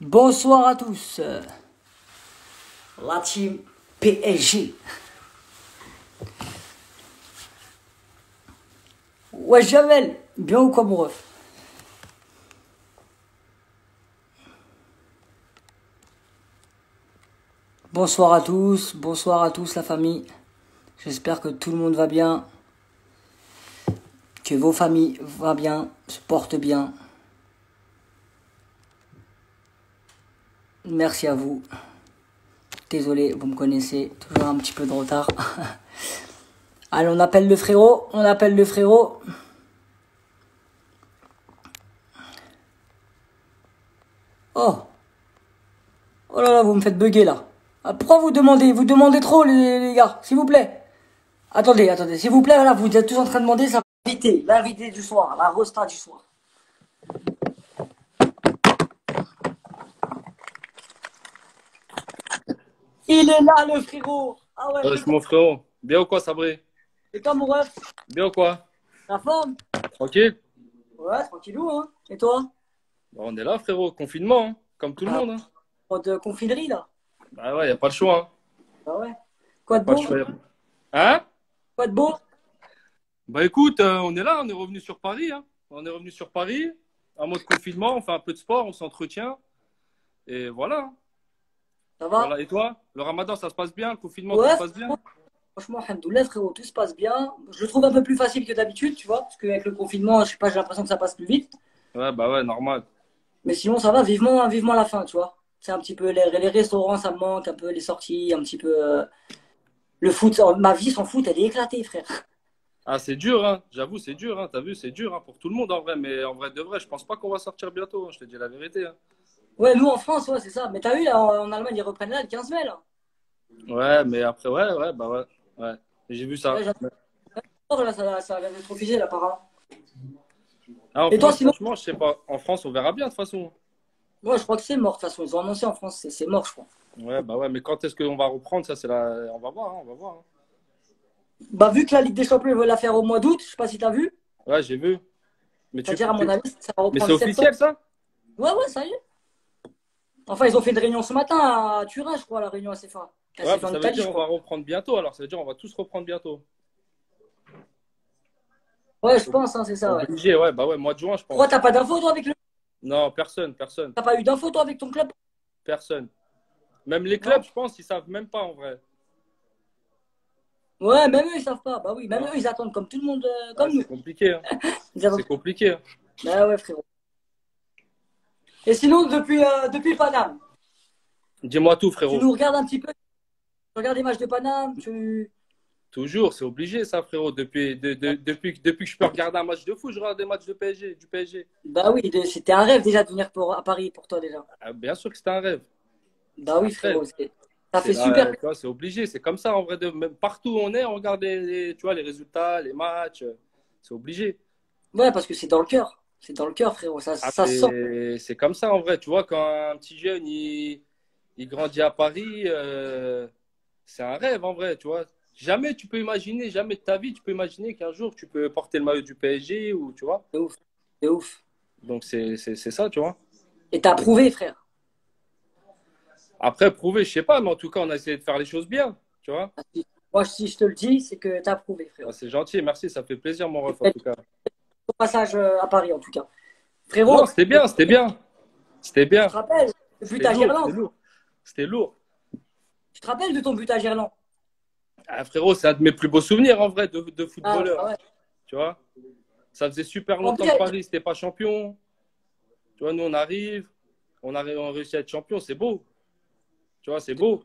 Bonsoir à tous. La team PSG. Ouais, Jamel, bien ou quoi, mon ref? Bonsoir à tous la famille. J'espère que tout le monde va bien, que vos familles vont bien, se portent bien. Merci à vous. Désolé, vous me connaissez, toujours un petit peu de retard. Allez, on appelle le frérot, Oh, oh là là, vous me faites bugger là. Ah, pourquoi vous demandez trop les gars, s'il vous plaît. Attendez, s'il vous plaît, là, vous êtes tous en train de demander ça. L'invité du soir, la rosta du soir. Il est là, le frérot. Ah ouais, C'est mon frérot. Bien ou quoi, Sabré? et toi, mon ref, Bien ou quoi? la forme? Tranquille? Ouais, tranquillou, hein. Et toi? Bah, on est là, frérot. Confinement, hein. Comme tout le monde. Hein. De confinerie, là. Bah ouais, y a pas le choix. Hein. Ah ouais. Y Quoi a de pas le beau? choix. Hein? Quoi de beau? Bah écoute, on est là, on est revenu sur Paris. Hein. On est revenu sur Paris, en mode confinement. On fait un peu de sport, on s'entretient. Et voilà. Hein. Ça va? Voilà. Et toi? Le ramadan, ça se passe bien? Le confinement, tout Ouais, se passe bien? franchement, alhamdoulilah, frérot, tout se passe bien. Je le trouve un peu plus facile que d'habitude, tu vois, parce qu'avec le confinement, je sais pas, j'ai l'impression que ça passe plus vite. Ouais, bah ouais, normal. Mais sinon, ça va, vivement la fin, tu vois. C'est un petit peu les restaurants, ça me manque, un peu les sorties, un petit peu le foot. Ma vie sans foot, elle est éclatée, frère. Ah, c'est dur, hein. J'avoue, c'est dur. Hein. T'as vu, c'est dur hein, pour tout le monde en vrai. Mais en vrai de vrai, je pense pas qu'on va sortir bientôt. Hein. Je te dis la vérité. Hein. Ouais, nous en France, ouais, c'est ça. Mais t'as vu, là, en Allemagne, ils reprennent là le 15 mai, là. Ouais, mais après, ouais, bah ouais. Ouais. J'ai vu ça. Ouais, j'adore, là, ça vient d'être officiel, apparemment. Ah, en Et toi, France, sinon? franchement, je sais pas. En France, on verra bien de toute façon. Moi, je crois que c'est mort, de toute façon. Ils ont annoncé en France, c'est mort, je crois. Ouais, bah ouais, mais quand est-ce qu'on va reprendre ça, c'est la... On va voir, hein, on va voir. Hein. Bah, vu que la Ligue des Champions, ils veulent la faire au mois d'août, je sais pas si t'as vu. Ouais, j'ai vu. Mais C'est-à-dire, à mon avis, ça va mais c'est reprendre septembre. officiel ça? Ouais, ouais, ça y est. Enfin, ils ont fait une réunion ce matin à Turin, je crois, la réunion ACFA. Ouais, ACFA bah, en ça veut Italie, dire je on va crois. reprendre bientôt alors. Ça veut dire on va tous reprendre bientôt. Ouais, je pense, hein, c'est ça, ouais. Obligé, ouais, bah ouais, mois de juin, je Pourquoi pense. t'as pas d'infos, toi, avec le. Non, personne. T'as pas eu d'infos, toi, avec ton club? Personne. Même les clubs, Non? je pense, ils savent même pas en vrai. Ouais, même eux, ils savent pas. Bah oui, même eux, Non. ils attendent comme tout le monde, Ouais, comme nous. c'est compliqué. Hein. Ils C'est attendent. compliqué. Hein. Bah ouais, frérot. Et sinon, depuis Paname, Dis-moi tout, tu frérot. nous regardes un petit peu? Tu regardes les matchs de Paname? Toujours, c'est obligé ça, frérot. Depuis que je peux regarder un match de foot, je regarde des matchs de PSG, du PSG. Bah oui, c'était un rêve déjà de venir à Paris pour toi, déjà. Ah, bien sûr que c'était un rêve. Bah C'est un oui, rêve. frérot. Ça C'est fait super là, plaisir. tu vois, c'est obligé. C'est comme ça, en vrai. Même partout où on est, on regarde tu vois, les résultats, les matchs. C'est obligé. Ouais, parce que c'est dans le cœur. C'est dans le cœur, frérot. Ah, Ça se sent. c'est comme ça, en vrai. Tu vois, quand un petit jeune, il grandit à Paris, c'est un rêve, en vrai. Tu vois, jamais tu peux imaginer, jamais de ta vie, tu peux imaginer qu'un jour, tu peux porter le maillot du PSG ou, tu vois. C'est ouf. C'est ouf. Donc, c'est ça, tu vois. Et t'as prouvé, frère. Après, prouver, je sais pas, mais en tout cas, on a essayé de faire les choses bien, tu vois. Moi, si je te le dis, c'est que t'as prouvé, Ah, frérot. c'est gentil, merci, ça fait plaisir, mon ref, en Et tout cas. ton passage à Paris, en tout cas. Non, Frérot, c'était bien, c'était bien. C'était tu te bien. rappelles le but C'était à lourd, Gerland? c'était lourd. C'était lourd. Tu te rappelles de ton but à Gerland? Ah, frérot, c'est un de mes plus beaux souvenirs, en vrai, de Ah, bah footballeur. ouais. Tu vois, ça faisait super En longtemps plus, que Paris n'était pas champion. Tu vois, nous, on arrive, on réussit à être champion, c'est beau. Tu vois, c'est beau.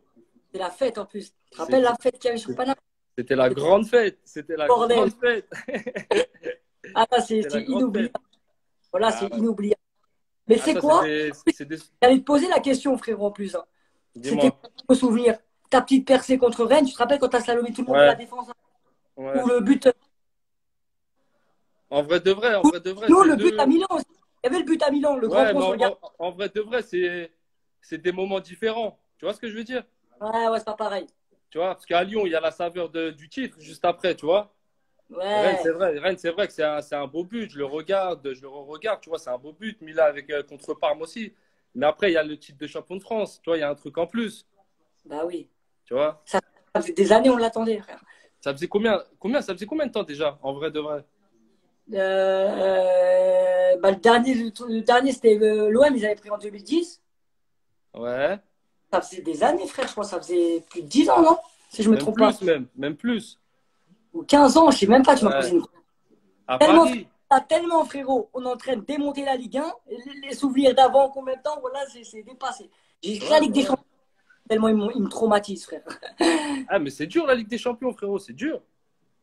c'est la fête, en plus. Tu te rappelles C'était la fête qu'il y avait sur Paname? c'était la grande fête. C'était la Bordel. grande fête. Ah, c'est C'était la grande inoubliable. fête. Voilà, c'est Ah, ouais. inoubliable. Mais Ah, c'est ça, c'est quoi? des... J'allais te poser la question, frérot, en plus. Hein. C'était Dis-moi. quoi ton souvenir? Ta petite percée contre Rennes, tu te rappelles quand t'as slalomé tout le monde de la Ouais, défense? Hein? ouais. Ou le but. En vrai de vrai, Non, c'est le but à deux. Milan aussi. Il y avait le but à Milan, le grand Ouais, pont mais sur le gardien. en vrai de vrai, c'est des moments différents. Tu vois ce que je veux dire? Ouais, ouais, c'est pas pareil. Tu vois, parce qu'à Lyon, il y a la saveur du titre juste après, tu vois. Ouais. Rennes, c'est vrai que c'est un beau but. Je le regarde, je le re-regarde, tu vois, c'est un beau but. Mila avec contre Parme aussi. Mais après, il y a le titre de champion de France. Tu vois, il y a un truc en plus. Bah oui. Tu vois? Ça faisait des années, on l'attendait, frère. Ça faisait combien de temps déjà, en vrai de vrai? Bah, le dernier c'était l'OM, ils avaient pris en 2010. Ouais. Ça faisait des années, frère. Je crois que ça faisait plus de 10 ans, non? Si je me Même trompe pas. plus, même. Même plus. Ou 15 ans, je sais même pas, tu m'as posé Ouais. une. À Tellement, Paris. tellement, frérot, on est en train de démonter la Ligue 1. Les souvenirs d'avant, combien de temps, voilà, c'est dépassé. J'ai que la Ouais, Ligue bah des ouais. Champions, tellement ils me traumatisent, frère. Ah, mais c'est dur, la Ligue des Champions, frérot. C'est dur.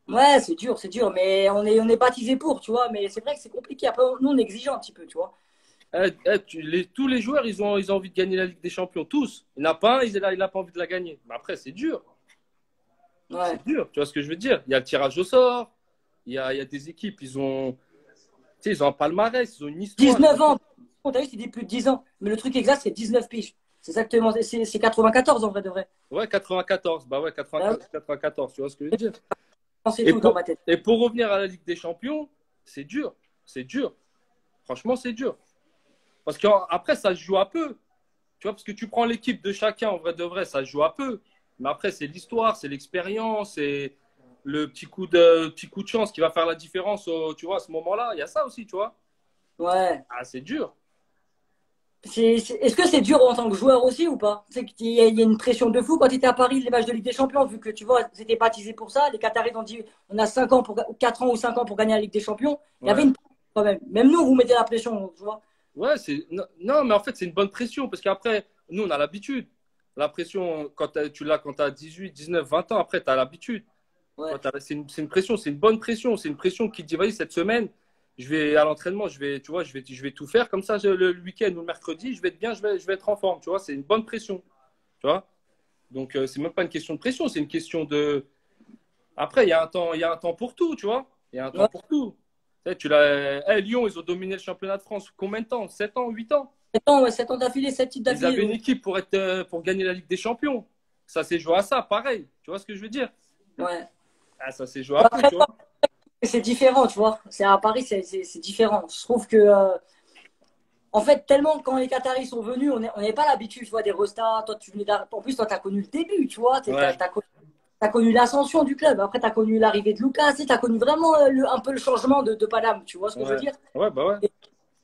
Ouais, c'est dur, mais on est baptisé pour, tu vois. Mais c'est vrai que c'est compliqué. Après, nous, on est exigeant un petit peu, tu vois. Tous les joueurs, ils ont envie de gagner la Ligue des Champions. Tous. Il n'y en a pas un, il n'a pas envie de la gagner. Mais après, c'est dur. Ouais. C'est dur. Tu vois ce que je veux dire? Il y a le tirage au sort. Il y a des équipes, tu sais, ils ont un palmarès, ils ont une histoire. 19 ans. On t'a vu, c'est dit plus de 10 ans. Mais le truc exact, c'est 19 piges. C'est exactement, c'est 94 en vrai de vrai. Ouais, 94. Bah ouais, Ah ouais, 94, 94. Tu vois ce que je veux dire? c'est Et tout dans pour, ma tête. et pour revenir à la Ligue des Champions, c'est dur. C'est dur. Franchement, c'est dur. Parce qu'après, ça se joue à peu. Tu vois, parce que tu prends l'équipe de chacun, en vrai de vrai, ça se joue à peu. Mais après, c'est l'histoire, c'est l'expérience, c'est le petit coup de chance qui va faire la différence, tu vois, à ce moment-là. Il y a ça aussi, tu vois. Ouais. Ah, c'est dur. Est-ce que c'est dur en tant que joueur aussi ou pas? C'est qu'il y a une pression de fou quand tu étais à Paris, les matchs de Ligue des Champions, vu que tu vois, c'était baptisé pour ça. Les Qataris ont dit on a 5 ans pour 4 ans ou 5 ans pour gagner la Ligue des Champions. Il y avait Ouais. une pression quand même. Même nous, vous mettez la pression, tu vois. Ouais, non, non, mais en fait, c'est une bonne pression parce qu'après, nous, on a l'habitude. La pression, tu l'as quand tu as 18, 19, 20 ans, après, tu as l'habitude. Ouais. C'est une pression, c'est une bonne pression. C'est une pression qui te dit, vas-y, cette semaine, je vais à l'entraînement, tu vois, je vais tout faire. Comme ça, le week-end ou le mercredi, je vais être bien, je vais être en forme. Tu vois, c'est une bonne pression. Tu vois. Donc, c'est même pas une question de pression, c'est une question de. Après, il y a un temps pour tout, tu vois. Il y a un temps Ouais. pour tout. Lyon, ils ont dominé le championnat de France. Combien de temps? 7 ans, 8 ans? 7 ans, ouais, 7 ans d'affilée, 7 titres Ils d'affilée. avaient une équipe pour gagner la Ligue des Champions. Ça s'est joué à ça, pareil. Tu vois ce que je veux dire? Ouais. Ah, ça s'est joué à peu, Après, tu vois. c'est différent, tu vois. C'est à Paris, c'est différent. Je trouve que, en fait, tellement quand les Qataris sont venus, on n'avait pas l'habitude, tu vois, des restats. Toi, tu venais en plus, toi, tu as connu le début, tu vois. Ouais, T'as connu l'ascension du club. Après, tu as connu l'arrivée de Lucas. Tu as connu vraiment un peu le changement de Paname, tu vois ce que je veux ouais. dire. Ouais, bah ouais. Et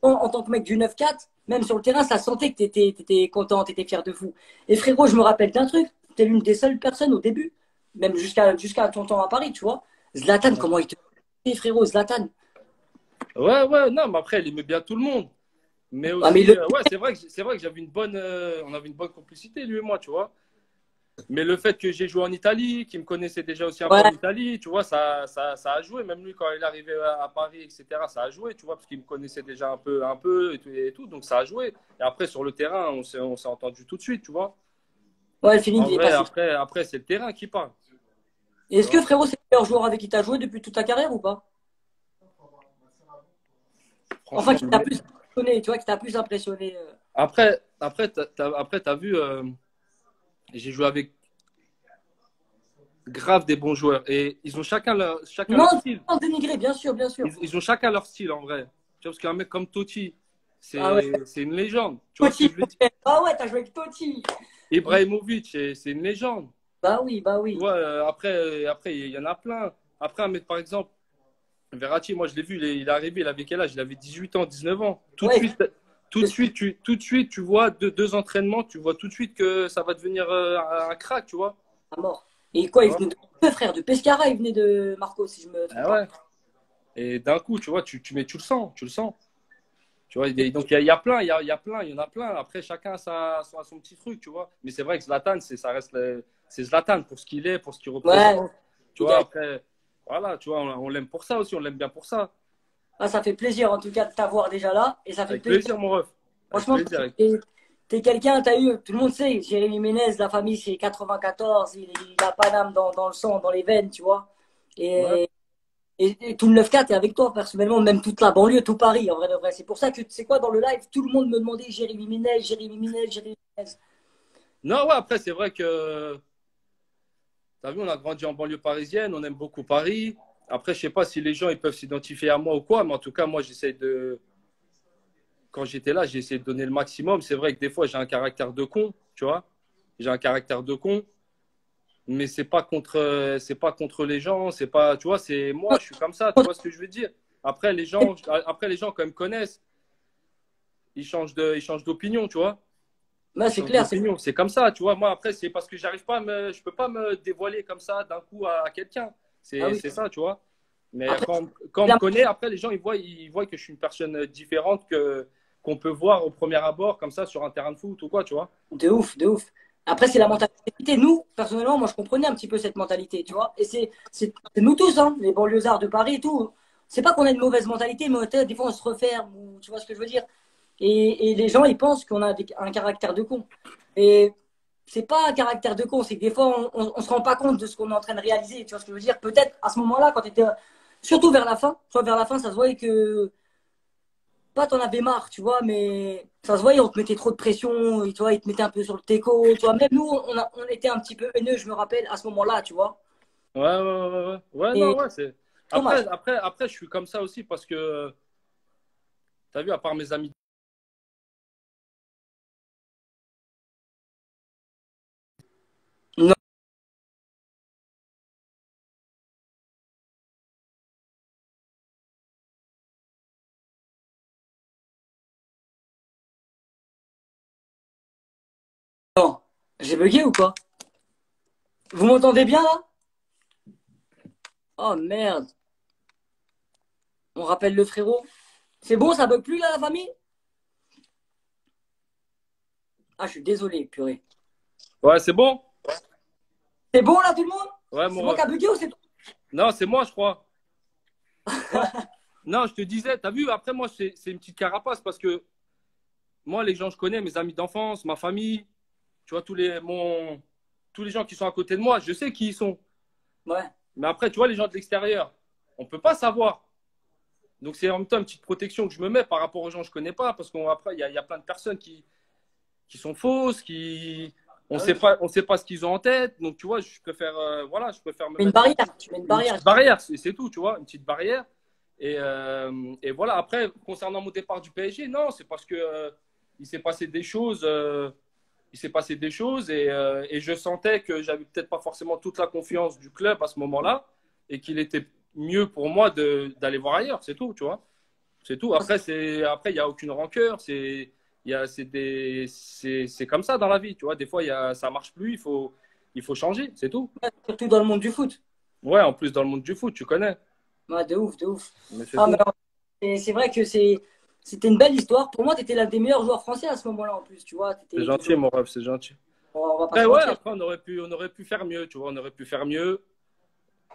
en tant que mec du 9-4, même sur le terrain, ça sentait que tu étais content, tu étais fier de fou. Et frérot, je me rappelle d'un truc. Tu es l'une des seules personnes au début, même jusqu'à ton temps à Paris, tu vois. Zlatan, comment il te fait, frérot, Zlatan. Ouais, ouais, non, mais après, il aimait bien tout le monde. Mais Ah, mais aussi, le... ouais, c'est vrai que on avait une bonne complicité, lui et moi, tu vois. Mais le fait que j'ai joué en Italie, qu'il me connaissait déjà aussi un peu en Ouais, Italie, tu vois, ça a joué. Même lui, quand il est arrivé à Paris, etc., ça a joué, tu vois, parce qu'il me connaissait déjà un peu et tout, donc ça a joué. Et après, sur le terrain, on s'est entendu tout de suite, tu vois. ouais, le feeling, En il est vrai, passé. après c'est le terrain qui parle, tu Est-ce que vois. frérot, c'est le meilleur joueur avec qui tu as joué depuis toute ta carrière ou pas? Enfin, Franchement, qui t'a plus impressionné, tu vois, qui t'a plus impressionné. après, t'as vu, j'ai joué avec grave des bons joueurs et ils ont chacun Non, leur style. sans dénigrer, bien sûr, bien sûr. Ils ont chacun leur style en vrai. Tu vois, parce qu'un mec comme Totti, Ah ouais, c'est une légende. Tu vois ce que Totti. je veux dire? Ah ouais, t'as joué avec Totti. Ibrahimovic, c'est une légende. Bah oui, bah Tu oui. vois, après, il y en a plein. Après, un mec, par exemple, Verratti, moi, je l'ai vu, il est arrivé, il avait quel âge? Il avait 18 ans, 19 ans. Ouais, Tout de suite, tu vois deux entraînements, tu vois tout de suite que ça va devenir un crack, tu vois. à mort. Et quoi, Tu il vois. venait de deux frères, de Pescara, il venait de Marco, si je me trompe Ah pas. ouais. Et d'un coup, tu vois, tu le sens, tu le sens. Tu vois, donc il y a plein, il y a plein, il y en a plein. Après, chacun a son petit truc, tu vois. Mais c'est vrai que Zlatan, ça reste c'est Zlatan pour ce qu'il est, pour ce qu'il Ouais, représente. Tu il vois, gagne. après, voilà, tu vois, on l'aime pour ça aussi, on l'aime bien pour ça. Ah, ça fait plaisir en tout cas de t'avoir déjà là. Et ça fait Avec plaisir. plaisir, mon ref. Avec Franchement, plaisir. t'es quelqu'un, t'as eu, tout le monde sait, Jérémy Ménez, la famille c'est 94, il a Paname dans le sang, dans les veines, tu vois. Ouais. Et, et tout le 9-4 est avec toi, personnellement, même toute la banlieue, tout Paris, en vrai de vrai. C'est pour ça que, tu sais quoi, dans le live, tout le monde me demandait Jérémy Ménez, Jérémy Ménez, Jérémy Ménez. Non, ouais, après, c'est vrai que, t'as vu, on a grandi en banlieue parisienne, on aime beaucoup Paris. Après, je sais pas si les gens ils peuvent s'identifier à moi ou quoi, mais en tout cas, moi, quand j'étais là, j'ai essayé de donner le maximum. C'est vrai que des fois, j'ai un caractère de con, tu vois. J'ai un caractère de con, mais c'est pas contre les gens, c'est pas, tu vois, c'est moi, je suis comme ça, tu vois ce que je veux dire. Après les gens quand même connaissent, ils changent d'opinion, tu vois. Bah, Ils c'est changent clair. d'opinion, c'est comme ça, tu vois. Moi, après, c'est parce que je peux pas me dévoiler comme ça d'un coup à quelqu'un. Ah oui. C'est ça, tu vois. Mais Après, quand on me la- connaît, après, les gens, ils voient que je suis une personne différente qu'on peut voir au premier abord, comme ça, sur un terrain de foot ou quoi, tu vois. de ouf, de ouf. Après, c'est la mentalité. Nous, personnellement, moi, je comprenais un petit peu cette mentalité, tu vois. Et c'est nous tous, hein, les banlieusards de Paris et tout. C'est pas qu'on a une mauvaise mentalité, mais des fois, on se referme, ou, tu vois ce que je veux dire. Et les gens, ils pensent qu'on a un caractère de con. Et c'est pas un caractère de con, c'est que des fois, on se rend pas compte de ce qu'on est en train de réaliser, tu vois ce que je veux dire. Peut-être à ce moment-là, quand tu étais, surtout vers la fin, soit vers la fin, ça se voyait que pas t'en avais marre, tu vois, mais ça se voyait, on te mettait trop de pression, tu vois, ils te mettaient un peu sur le teco, tu vois. Même nous, on était un petit peu haineux, je me rappelle, à ce moment-là, tu vois. Ouais, Et non, ouais, c'est. dommage. Après, je suis comme ça aussi parce que, t'as vu, à part mes amis. Non, j'ai bugué ou quoi? Vous m'entendez bien là? Oh merde, on rappelle le frérot. C'est bon, ça bug plus là, la famille? Ah, je suis désolé, purée. Ouais, c'est bon? C'est bon là, tout le monde? Ouais, C'est mon moi qui ref. a bugué ou c'est toi? Non, c'est moi, je crois. Ouais. Non, je te disais, t'as vu, après, moi, c'est une petite carapace parce que moi, les gens que je connais, mes amis d'enfance, ma famille, tu vois, tous les gens qui sont à côté de moi, je sais qui ils sont. Ouais. Mais après, tu vois, les gens de l'extérieur, on peut pas savoir. Donc, c'est en même temps une petite protection que je me mets par rapport aux gens que je connais pas parce qu'après, il y a plein de personnes qui sont fausses, Ah oui. on sait pas ce qu'ils ont en tête. Donc, tu vois, voilà, je préfère me Mais une mettre barrière, tu mets une une barrière. petite barrière, c'est tout, tu vois, une petite barrière. Et voilà, après, concernant mon départ du PSG, non, c'est parce que il s'est passé des choses, il s'est passé des choses et je sentais que j'avais peut-être pas forcément toute la confiance du club à ce moment-là et qu'il était mieux pour moi d'aller voir ailleurs, c'est tout, tu vois. C'est tout. Après, il n'y a aucune rancœur. C'est comme ça dans la vie, tu vois. Des fois, ça marche plus. Il faut changer, c'est tout. Surtout dans le monde du foot. Ouais, en plus, dans le monde du foot, tu connais. Ouais, de ouf, de ouf. Mais c'est Ah, mais tout. alors, c'est vrai que c'était une belle histoire. Pour moi, tu étais l'un des meilleurs joueurs français à ce moment-là en plus, tu vois. C'est Tu gentil, jouais, mon rêve, c'est gentil. on va pas Après, se ouais, mentir. après, on aurait pu faire mieux, tu vois. On aurait pu faire mieux.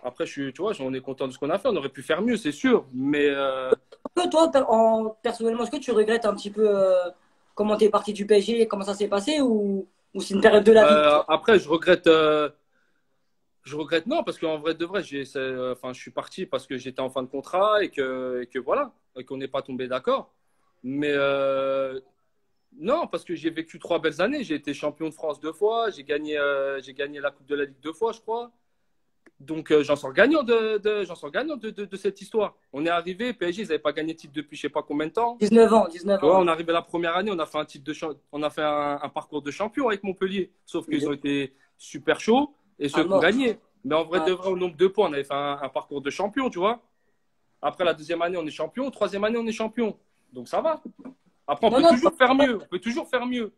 Après, tu vois, on est content de ce qu'on a fait. On aurait pu faire mieux, c'est sûr. Mais Toi, personnellement, est-ce que tu regrettes un petit peu comment tu es parti du PSG, comment ça s'est passé ou c'est une période de la vie pour toi? après, je regrette non, parce qu'en vrai de vrai, enfin, je suis parti parce que j'étais en fin de contrat et que voilà, et qu'on n'est pas tombé d'accord. Mais non, parce que j'ai vécu 3 belles années. J'ai été champion de France 2 fois, j'ai gagné la Coupe de la Ligue 2 fois, je crois. Donc j'en sors gagnant j'en sors gagnant de cette histoire. On est arrivé, PSG, ils n'avaient pas gagné de titre depuis je sais pas combien de temps. 19 ans, 19 Tu vois, ans. on est arrivé la première année, on a fait on a fait un parcours de champion avec Montpellier. Sauf qu'ils ont été super chauds et À ceux qui ont mort. gagné. Mais en vrai Ouais. de vrai, au nombre de points, on avait fait un parcours de champion, tu vois. Après la deuxième année, on est champion. Troisième année, on est champion. Donc ça va. Après, on Non, peut non, toujours faire mieux. On peut toujours faire mieux.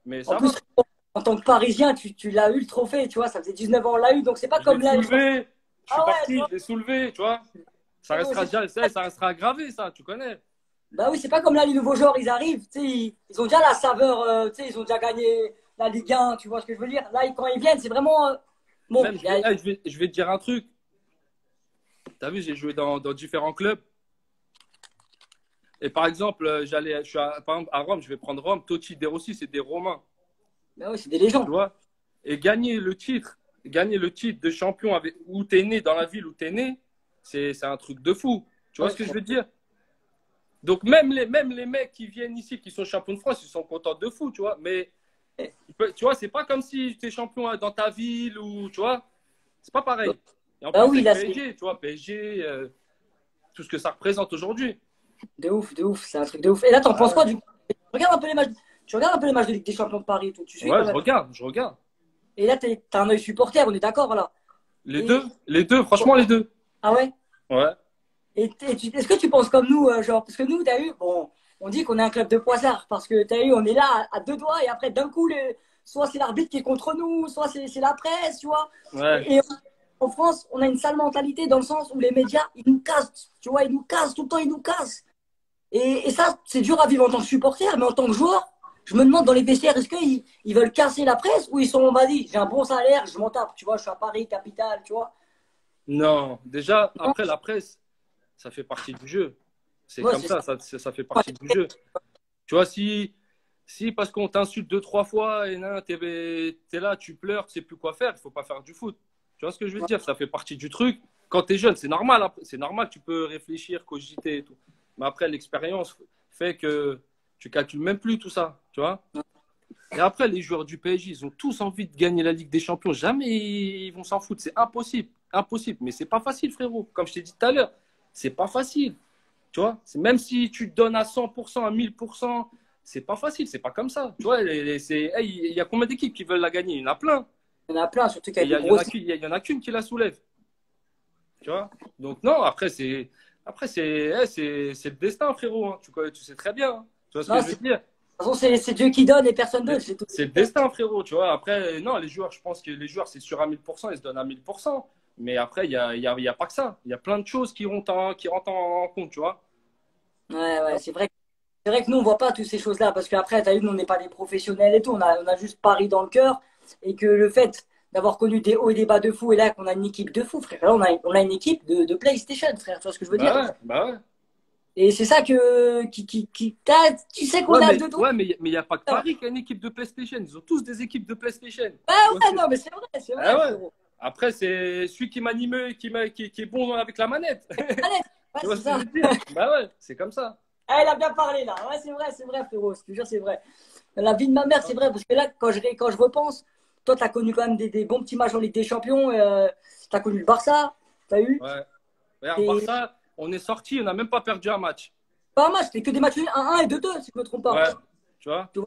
Mais en ça plus, va. en tant que Parisien, tu l'as eu le trophée, tu vois, ça faisait 19 ans, on l'a eu, donc c'est pas Je l'ai comme là. soulevé. Je suis Ah ouais, tu parti, vois, je l'ai soulevé, tu vois. Ça c'est bon, restera, ça restera gravé, ça, tu connais. bah oui, c'est pas comme là, les nouveaux joueurs, ils arrivent, tu sais, ils ont déjà la saveur, tu sais, ils ont déjà gagné la Ligue 1, tu vois ce que je veux dire. Là, quand ils viennent, c'est vraiment. Bon, Même, je vais te dire un truc. Tu as vu, j'ai joué dans différents clubs. Et par exemple, par exemple, à Rome, je vais prendre Rome. Totti, De Rossi, c'est des Romains, bah oui, c'est des tu légendes. vois. Et gagner le titre de champion où tu es né, dans la ville où tu es né, c'est un truc de fou. Tu vois Ouais, ce que je veux dire? Donc, même les mecs qui viennent ici, qui sont champions de France, ils sont contents de fou, tu vois. Mais, tu vois, c'est pas comme si tu es champion dans ta ville ou, tu vois, c'est pas pareil. Et en bah plus, oui, avec là, c'est. PSG, tu vois, PSG, tout ce que ça représente aujourd'hui. De ouf, de ouf. C'est un truc de ouf. Et là, t'en penses quoi Ah, du coup? Regarde un peu les matchs. Tu regardes un peu les matchs de Ligue des Champions de Paris et tout. Tu suis ouais, quand je même. regarde, je regarde. Et là, t'as un œil supporter, on est d'accord là. Et Les deux, franchement, les deux. ah ouais? Ouais. Est-ce que tu penses comme nous, genre, parce que nous, t'as eu, bon, on dit qu'on est un club de poissards, parce que t'as eu, on est là à deux doigts, et après, d'un coup, soit c'est l'arbitre qui est contre nous, soit c'est la presse, tu vois. Ouais. Et en France, on a une sale mentalité dans le sens où les médias, ils nous cassent, tu vois, ils nous cassent, tout le temps, ils nous cassent. Et ça, c'est dur à vivre en tant que supporter, mais en tant que joueur, je me demande dans les vestiaires, est-ce qu'ils veulent casser la presse ou ils sont, vas-y, j'ai un bon salaire, je m'en tape, tu vois, je suis à Paris, capitale, tu vois. Non, déjà, Non, après, la presse, ça fait partie du jeu. C'est ouais, comme c'est ça. ça fait partie du jeu. Tu vois, si parce qu'on t'insulte deux, trois fois et là, t'es là, tu pleures, tu sais plus quoi faire, il faut pas faire du foot. Tu vois ce que je veux dire? Ça fait partie du truc. Quand tu es jeune, c'est normal. C'est normal, tu peux réfléchir, cogiter et tout. Mais après, l'expérience fait que tu calcules même plus tout ça. Tu vois? Et après, les joueurs du PSG, ils ont tous envie de gagner la Ligue des Champions. Jamais ils vont s'en foutre. C'est impossible. Impossible. Mais c'est pas facile, frérot. Comme je t'ai dit tout à l'heure, c'est pas facile. Tu vois, même si tu te donnes à 100%, à 1000%, c'est pas facile, c'est pas comme ça. Tu vois, hey, il y a combien d'équipes qui veulent la gagner? Il y en a plein. Il y en a plein, surtout Et qu'avec les grosses. il y en a qu'une qui la soulève. Tu vois? Donc non, après c'est le destin, frérot. Hein. Tu sais très bien. Hein. Tu vois ce que Non, je veux dire? toute façon, c'est Dieu qui donne et personne d'autre. C'est tout. C'est le destin, frérot. Tu vois? Après, non, les joueurs, je pense que les joueurs, c'est sûr à 1000%, ils se donnent à 1000%. Mais après, il y a pas que ça. Il y a plein de choses qui rentrent en compte, tu vois? Ouais, ouais, c'est vrai. C'est vrai que nous, on voit pas toutes ces choses-là parce qu'après, tu as vu, nous, on n'est pas des professionnels et tout. On a juste Paris dans le cœur et que le fait d'avoir connu des hauts et des bas de fou et là qu'on a une équipe de fou, frère. Là, on a une équipe de PlayStation, frère. Tu vois ce que je veux dire? Bah ouais. Et c'est ça tu sais qu'on a deux doigts. Ouais, mais il n'y a pas que Ouais, Paris qui a une équipe de PlayStation. Ils ont tous des équipes de PlayStation. Tu vois ce ouais, que- non, mais c'est Ah vrai, ouais. frérot. Après, c'est celui qui m'anime, qui est bon avec la manette. Allez, ouais, Tu vois c'est ce que je ça. veux dire? Bah ouais, c'est comme ça. Ah, il a bien parlé là. Ouais, c'est vrai, frérot. Je te jure, c'est vrai. La vie de ma mère, c'est vrai, parce que là, quand je repense, toi, tu as connu quand même des bons petits matchs en Ligue des Champions. Tu as connu le Barça, tu as eu. Ouais. Regarde, Et Barça, on est sorti, on n'a même pas perdu un match. pas un match, c'était que des matchs nuls, 1-1 et 2-2, si je ne me trompe pas. Ouais. Tu vois? Tu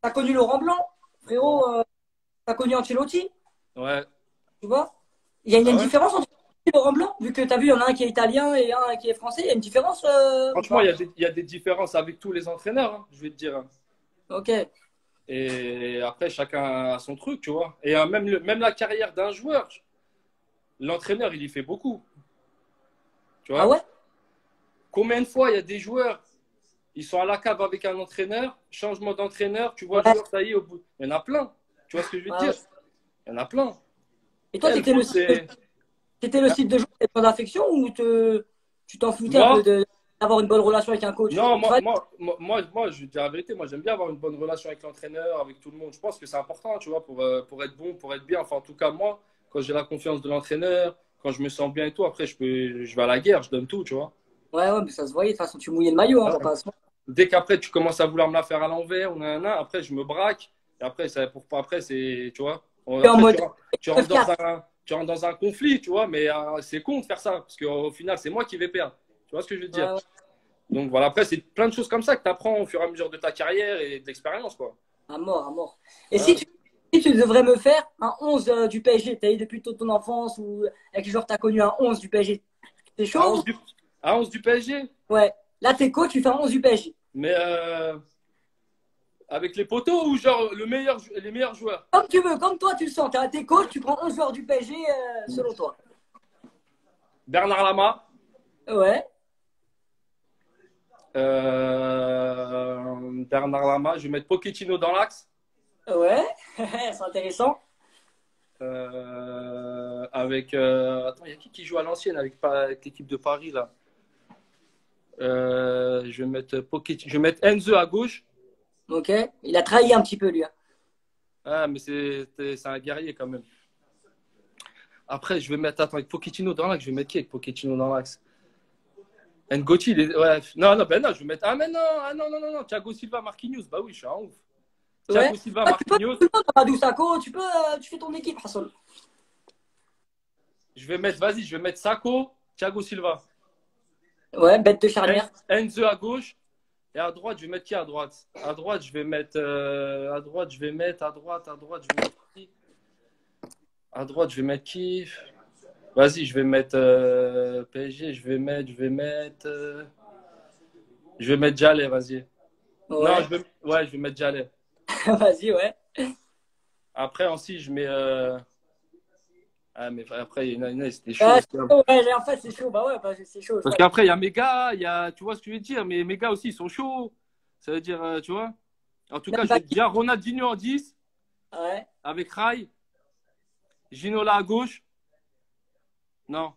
as connu Laurent Blanc, Bon. frérot. Tu as connu Ancelotti, Ouais. tu vois. Il y a Ah une ouais. différence entre Laurent Blanc, vu que tu as vu, il y en a un qui est italien et un qui est français. Il y a une différence ou Franchement, pas? il y a des différences avec tous les entraîneurs, hein, je vais te dire. Hein. Ok. Et après, chacun a son truc, tu vois. Et même la carrière d'un joueur, l'entraîneur, il y fait beaucoup. Tu Ah vois? ouais? Combien de fois il y a des joueurs, ils sont à la cave avec un entraîneur, changement d'entraîneur, tu vois le Ouais. joueur, ça y est, au bout. Il y en a plein. Tu vois ce que je veux te Ouais. dire? Il y en a plein. Et toi, Eh, le t'étais le foot, style de, c'est. t'étais le Hein. style de joueur avec d'affection ou tu t'en foutais un Moi, peu d'avoir une bonne relation avec un coach? non, Tu vois, je vais te dire la vérité, moi, j'aime bien avoir une bonne relation avec l'entraîneur, avec tout le monde. Je pense que c'est important, tu vois, pour être bon, pour être bien. Enfin, en tout cas, moi, quand j'ai la confiance de l'entraîneur, quand je me sens bien et tout, après, je vais à la guerre, je donne tout, tu vois. ouais, ouais, mais ça se voyait. De toute façon, tu mouillais le maillot, hein, on va pas se mentir. Dès qu'après tu commences à vouloir me la faire à l'envers, après je me braque. Et après, après c'est, tu vois, T'es en après mode tu rentres dans 9-4. tu rentres dans un conflit, tu vois, mais c'est con de faire ça, parce qu'au final, c'est moi qui vais perdre. Tu vois ce que je veux dire? Ouais, ouais. Donc voilà, après, c'est plein de choses comme ça que tu apprends au fur et à mesure de ta carrière et de l'expérience, quoi. À mort, à mort. Et Hein. si tu devrais me faire un 11 du PSG, t'as eu depuis toute ton enfance ou avec les joueurs que t'as connu un 11 du PSG, t'es À chaud? 11 du, à 11 du PSG, Ouais. Là, t'es coach, tu fais un 11 du PSG. mais avec les poteaux ou genre les meilleurs joueurs? Comme tu veux, comme toi tu le sens. T'es coach, tu prends 11 joueurs du PSG selon toi. Bernard Lama, Ouais, Bernard Lama, je vais mettre Pochettino dans l'axe. ouais, c'est intéressant. Attends, il y a qui joue à l'ancienne avec l'équipe de Paris là? Je vais mettre je vais mettre Enze à gauche. Ok, il a trahi un petit peu lui, hein. Ah, mais c'est un guerrier quand même. Après, je vais mettre attends avec Pochettino dans l'axe. Je vais mettre qui avec Pochettino dans l'axe? N'Goti, ouais. Non, non, ben non, je vais mettre. Ah, mais non, non. Thiago Silva, Marquinhos. Bah oui, je suis un ouf. Ouais. Thiago Silva, Ah, tu peux, Marquinhos. tu peux, Amadou Sakho, tu fais ton équipe, Hassan. Vas-y, je vais mettre Sako, Thiago Silva. Ouais, bête de charnière. Enzo à gauche. Et à droite, je vais mettre qui à droite? À droite, je vais mettre. À droite, je vais mettre. À droite, je vais mettre qui? À droite, je vais mettre qui? Vas-y, je vais mettre PSG, je vais mettre Jallet, vas-y. Non, Ouais, ouais, je vais mettre Jallet. vas-y, ouais. Après, ensuite, je mets. Ah, mais après, c'était chaud Ah, aussi, c'est hein. chaud, ouais, en fait, c'est chaud. Bah ouais, bah, c'est chaud. Parce qu'après, il y a mes gars, tu vois ce que je veux dire, mais mes gars aussi, ils sont chauds. Ça veut dire, tu vois. En tout cas, je vais te dire Ronaldinho en 10 Ouais. avec Rai, Ginola à gauche. Non,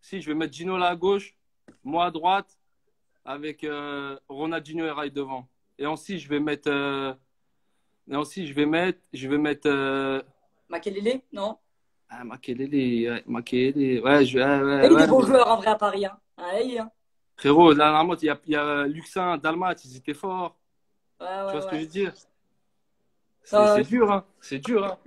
si, je vais mettre Ginola à gauche, moi à droite, avec Ronaldinho et Rai devant. Et ensuite, je vais mettre Makelele, non? ah, Makelele, ouais, Makelele. Ouais, Il y a eu des ouais. beaux joueurs en vrai à Paris. Hein. Ouais, hein. Frérot, là, normalement, il y a Luxin, Dalmat, ils étaient forts. Ouais, Tu vois ouais, ce que je ouais. veux dire? Non, C'est dur, hein. C'est dur, hein.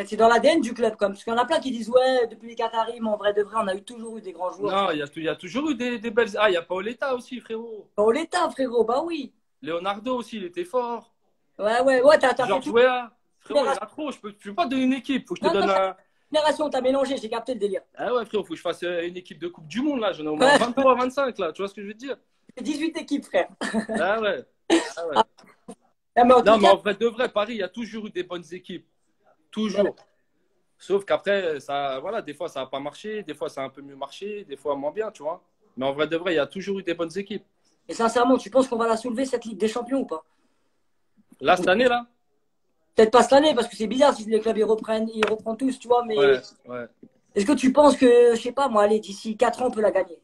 c'est dans l'ADN du club, comme. Parce qu'il y en a plein qui disent, ouais, depuis les Qataris, mais en vrai de vrai, on a eu toujours eu des grands joueurs. Non, il y a toujours eu des belles. Ah, il y a Paoletta aussi, frérot. Oh, l'État, frérot, bah oui. Leonardo aussi, il était fort. Ouais, t'as fait Georges toute Weah. une Frérot, il y en génération. a trop. Je peux pas donner une équipe. Faut que je te Non, non, donne un. génération, t'as mélangé, j'ai capté le délire. Ah ouais, frérot, faut que je fasse une équipe de Coupe du Monde, là. J'en ai au moins Ouais, 23, 25, là. Tu vois ce que je veux dire? c'est 18 équipes, frère. Ah ouais. Ah ouais. Ah, mais en tout Non, mais cas, en vrai, de vrai, Paris, il y a toujours eu des bonnes équipes. ouais. Toujours. Sauf qu'après, ça, voilà, des fois, ça n'a pas marché. Des fois, ça a un peu mieux marché. Des fois, moins bien, tu vois. Mais en vrai, de vrai, il y a toujours eu des bonnes équipes. Et sincèrement, tu penses qu'on va la soulever, cette Ligue des Champions ou pas? Là, cette année, là? Peut-être pas cette année, parce que c'est bizarre si les clubs ils reprennent tous, tu vois, mais Ouais, ouais, est-ce que tu penses que, je sais pas, moi, allez, d'ici 4 ans, on peut la gagner?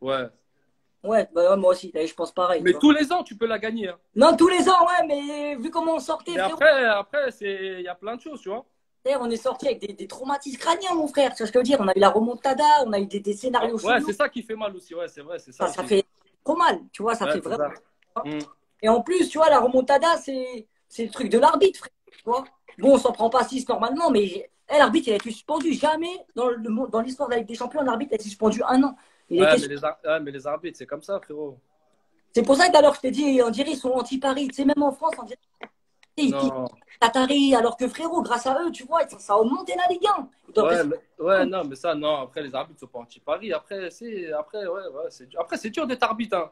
ouais. Ouais, bah, ouais, moi aussi, je pense pareil, tu Mais vois. tous les ans, tu peux la gagner, hein. Non, tous les ans, ouais, mais vu comment on sortait, Mais frérot, après, il y a plein de choses, tu vois. on est sorti avec des traumatismes crâniens, mon frère, tu vois ce que je veux dire? On a eu la remontada, on a eu des scénarios Ouais, chelous, c'est ça qui fait mal aussi. Ouais, c'est vrai, c'est ça ça aussi. fait trop mal, tu vois, ça Ouais, fait c'est vraiment. ça. Mm. Et en plus, tu vois, la remontada, c'est le truc de l'arbitre, frère, tu vois. Bon, on s'en prend pas 6 normalement, mais l'arbitre, il a été suspendu. Jamais dans l'histoire de la Ligue des Champions, un arbitre a été suspendu 1 an. Il a été. Ouais, mais les arbitres, c'est comme ça, frérot. C'est pour ça que alors je t'ai dit, on dirait ils sont anti-Paris. Tu sais, même en France, on dirait ils Non. Qataris, alors que frérot, grâce à eux, tu vois, ça a augmenté la Ligue 1. Ils doivent rester. Ouais, non, mais ça, non. Après, les arbitres sont pas anti-Paris. Ouais, après, c'est dur d'être arbitre, hein.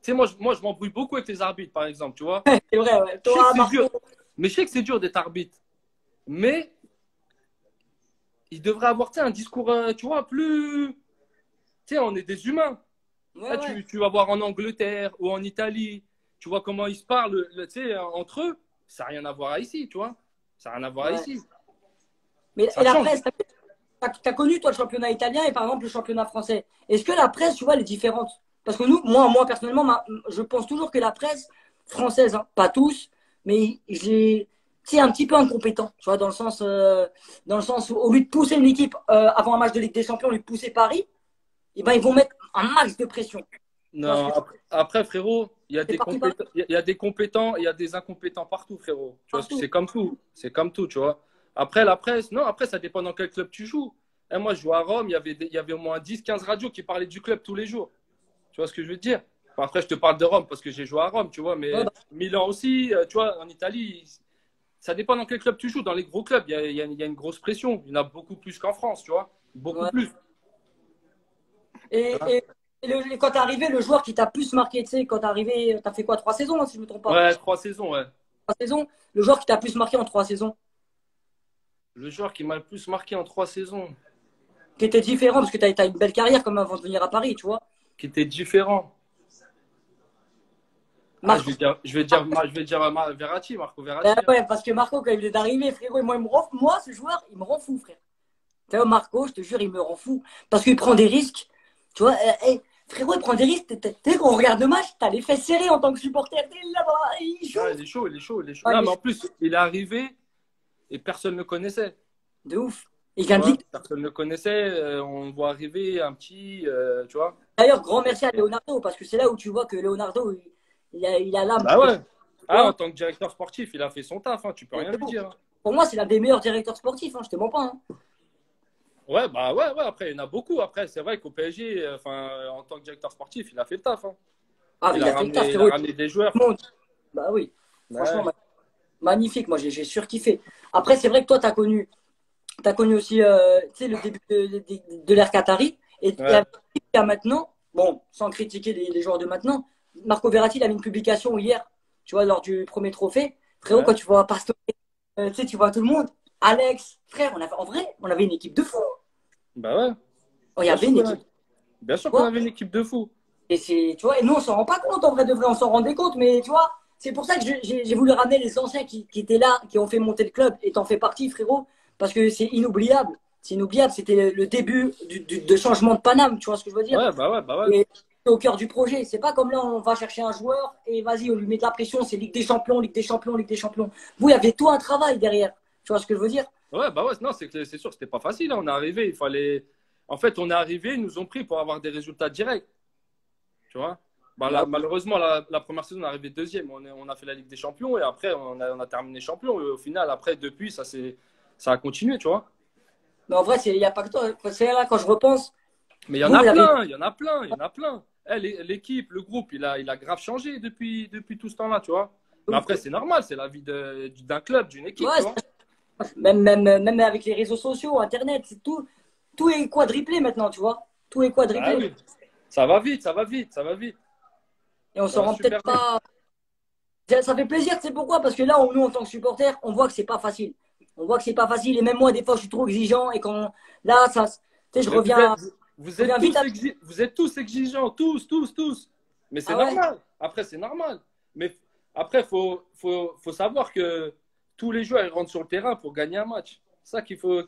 Tu sais, moi, je m'embrouille beaucoup avec les arbitres, par exemple, tu vois. C'est vrai, ouais. Je sais que Toi, c'est dur. Marco. Mais je sais que c'est dur d'être arbitre. Mais il devrait avoir, tu sais, un discours, tu vois, plus. Tu sais, on est des humains. Ouais, Là, ouais. tu vas voir en Angleterre ou en Italie, tu vois comment ils se parlent, tu sais, entre eux. Ça n'a rien à voir ici, tu vois. Ça n'a rien à voir Ouais. ici. Mais et Ça la change. presse, t'as connu toi le championnat italien et par exemple le championnat français. Est-ce que la presse, tu vois, elle est différente? Parce que nous, moi personnellement, je pense toujours que la presse française, hein, pas tous, mais j'ai, c'est un petit peu incompétent, tu vois, dans le sens où au lieu de pousser une équipe avant un match de Ligue des Champions, au lieu de pousser Paris, eh ben ils vont mettre un max de pression. Tu vois ce Non, que après, frérot, c'est parti pareil, il y a des compétents, il y a des incompétents partout, frérot. Tu vois, partout. c'est comme tout. C'est comme tout, tu vois. Après, la presse, non, après, ça dépend dans quel club tu joues. Et moi, je joue à Rome, il y avait au moins 10 15 radios qui parlaient du club tous les jours. Tu vois ce que je veux te dire? Enfin, après, je te parle de Rome parce que j'ai joué à Rome, tu vois, Ouais, mais bah, Milan aussi, tu vois, en Italie, ça dépend dans quel club tu joues. Dans les gros clubs, il y a une grosse pression. Il y en a beaucoup plus qu'en France, tu vois. Beaucoup ouais. plus. Et, et, quand t'es arrivé, le joueur qui t'a plus marqué, tu sais, quand t'es arrivé, t'as fait quoi, 3 saisons, hein, si je me trompe pas. Ouais, 3 saisons, ouais. 3 saisons. Le joueur qui t'a plus marqué en 3 saisons, Le joueur qui m'a le plus marqué en 3 saisons, qui était différent, parce que t'as une belle carrière comme avant de venir à Paris, tu vois. qui était différent. Ah, Marco. je vais dire Verratti, Marco Ouais, Verratti, hein. ouais, parce que Marco, quand il est arrivé, frérot, moi, ce joueur, il me rend fou, frère. Tu vois, Marco, je te jure, il me rend fou. Parce qu'il prend des risques. Tu vois, frérot, il prend des risques. Tu sais, quand on regarde le match, t'as les fesses serrées en tant que supporter. T'es là-bas, il joue. Ah, il est chaud, il est chaud, il est chaud. Ouais, Non, il est mais en plus, il est arrivé et personne ne le connaissait. de ouf. Il Tu vient de vois, Ligue. personne ne le connaissait. On voit arriver un petit, tu vois. D'ailleurs, grand merci à Leonardo, parce que c'est là où tu vois que Leonardo, il a l'âme Bah pour quelque ouais. Ah, en chose. tant que directeur sportif, il a fait son taf, hein, tu peux rien lui dire, hein. Pour moi, c'est l'un des meilleurs directeurs sportifs, hein, je te mens pas. Hein. Ouais, après, il y en a beaucoup. Après, c'est vrai qu'au PSG, en tant que directeur sportif, il a fait le taf, hein. Ah, mais il a fait le taf, Il a frérot. ramené des joueurs. Tout le monde. Bah oui. Franchement, Ouais, magnifique. Moi, j'ai surkiffé. Après, c'est vrai que toi, t'as connu aussi tu sais, le début de l'ère Qatari. Et il y ouais, a maintenant, bon, sans critiquer les joueurs de maintenant, Marco Verratti, il avait une publication hier, tu vois, lors du premier trophée. Frérot, ouais. quand tu vois Pastore, tu sais, tu vois tout le monde. Alex, frère, en vrai, on avait une équipe de fou. Bah ouais, Oh, il y bien avait sûr une qu'on a, équipe, tu bien sûr qu'on vois. avait une équipe de fous. Et c'est, tu vois, et nous, on s'en rend pas compte en vrai de vrai, on s'en rendait compte, mais tu vois, c'est pour ça que j'ai voulu ramener les anciens qui étaient là, qui ont fait monter le club, et t'en fais partie, frérot, parce que c'est inoubliable. C'est inoubliable, c'était le début de changement de Paname, tu vois ce que je veux dire? Bah ouais. Et c'est au cœur du projet. C'est pas comme là, on va chercher un joueur et vas-y, on lui met de la pression, c'est Ligue des Champions, Ligue des Champions, Ligue des Champions. Vous, il y avait tout un travail derrière. Tu vois ce que je veux dire? Ouais, bah ouais, non, c'est sûr, c'était pas facile, hein. On est arrivé, il fallait. En fait, on est arrivé, ils nous ont pris pour avoir des résultats directs, tu vois. Bah, Bah, malheureusement, la première saison, on est arrivé deuxième. On a fait la Ligue des Champions et après, on a terminé champion. Et au final, après, depuis, ça a continué, tu vois. mais en vrai, il n'y a pas que toi. C'est là, quand je repense, Mais il y en vous, a vous avez. plein, il y en a plein, il y en a plein. Eh, l'équipe, le groupe, il a grave changé depuis tout ce temps-là, tu vois. Mais après, c'est normal, c'est la vie d'un club, d'une équipe, tu Ouais, vois. même avec les réseaux sociaux, Internet, c'est tout, tout est quadruplé maintenant, tu vois. Tout est Bah quadruplé. oui, ça va vite, ça va vite, ça va vite. Et on Ça s'en va rend peut-être super vite. pas. Ça fait plaisir, c'est pourquoi? Parce que là, nous, en tant que supporters, on voit que c'est pas facile. On voit que c'est pas facile. Et même moi, des fois, je suis trop exigeant. Et quand là, ça, tu sais, Mais je reviens vite à. vous êtes tous exigeants, tous. Mais c'est Ah ouais? normal. Après, c'est normal. Mais après, faut savoir que tous les joueurs ils rentrent sur le terrain pour gagner un match. C'est ça qu'il faut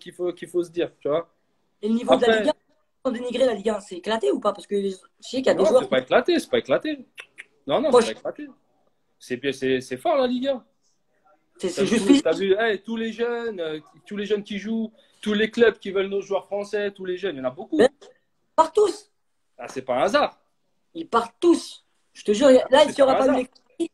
se dire, tu vois. Et le niveau de la Ligue Après, 1, sans dénigrer la Ligue 1, c'est éclaté ou pas? Parce que je sais qu'il y a des non, joueurs c'est qui pas éclaté, c'est pas éclaté. Non, c'est pas proches. éclaté. C'est fort la Ligue 1. C'est juste physique. T'as vu hey, tous les jeunes qui jouent, tous les clubs qui veulent nos joueurs français, tous les jeunes, il y en a Ils beaucoup. partent tous. Ah, c'est pas un hasard. Ils partent tous. Je te jure, Ah, là, s'il c'est n'y pas aurait un pas eu hasard. les.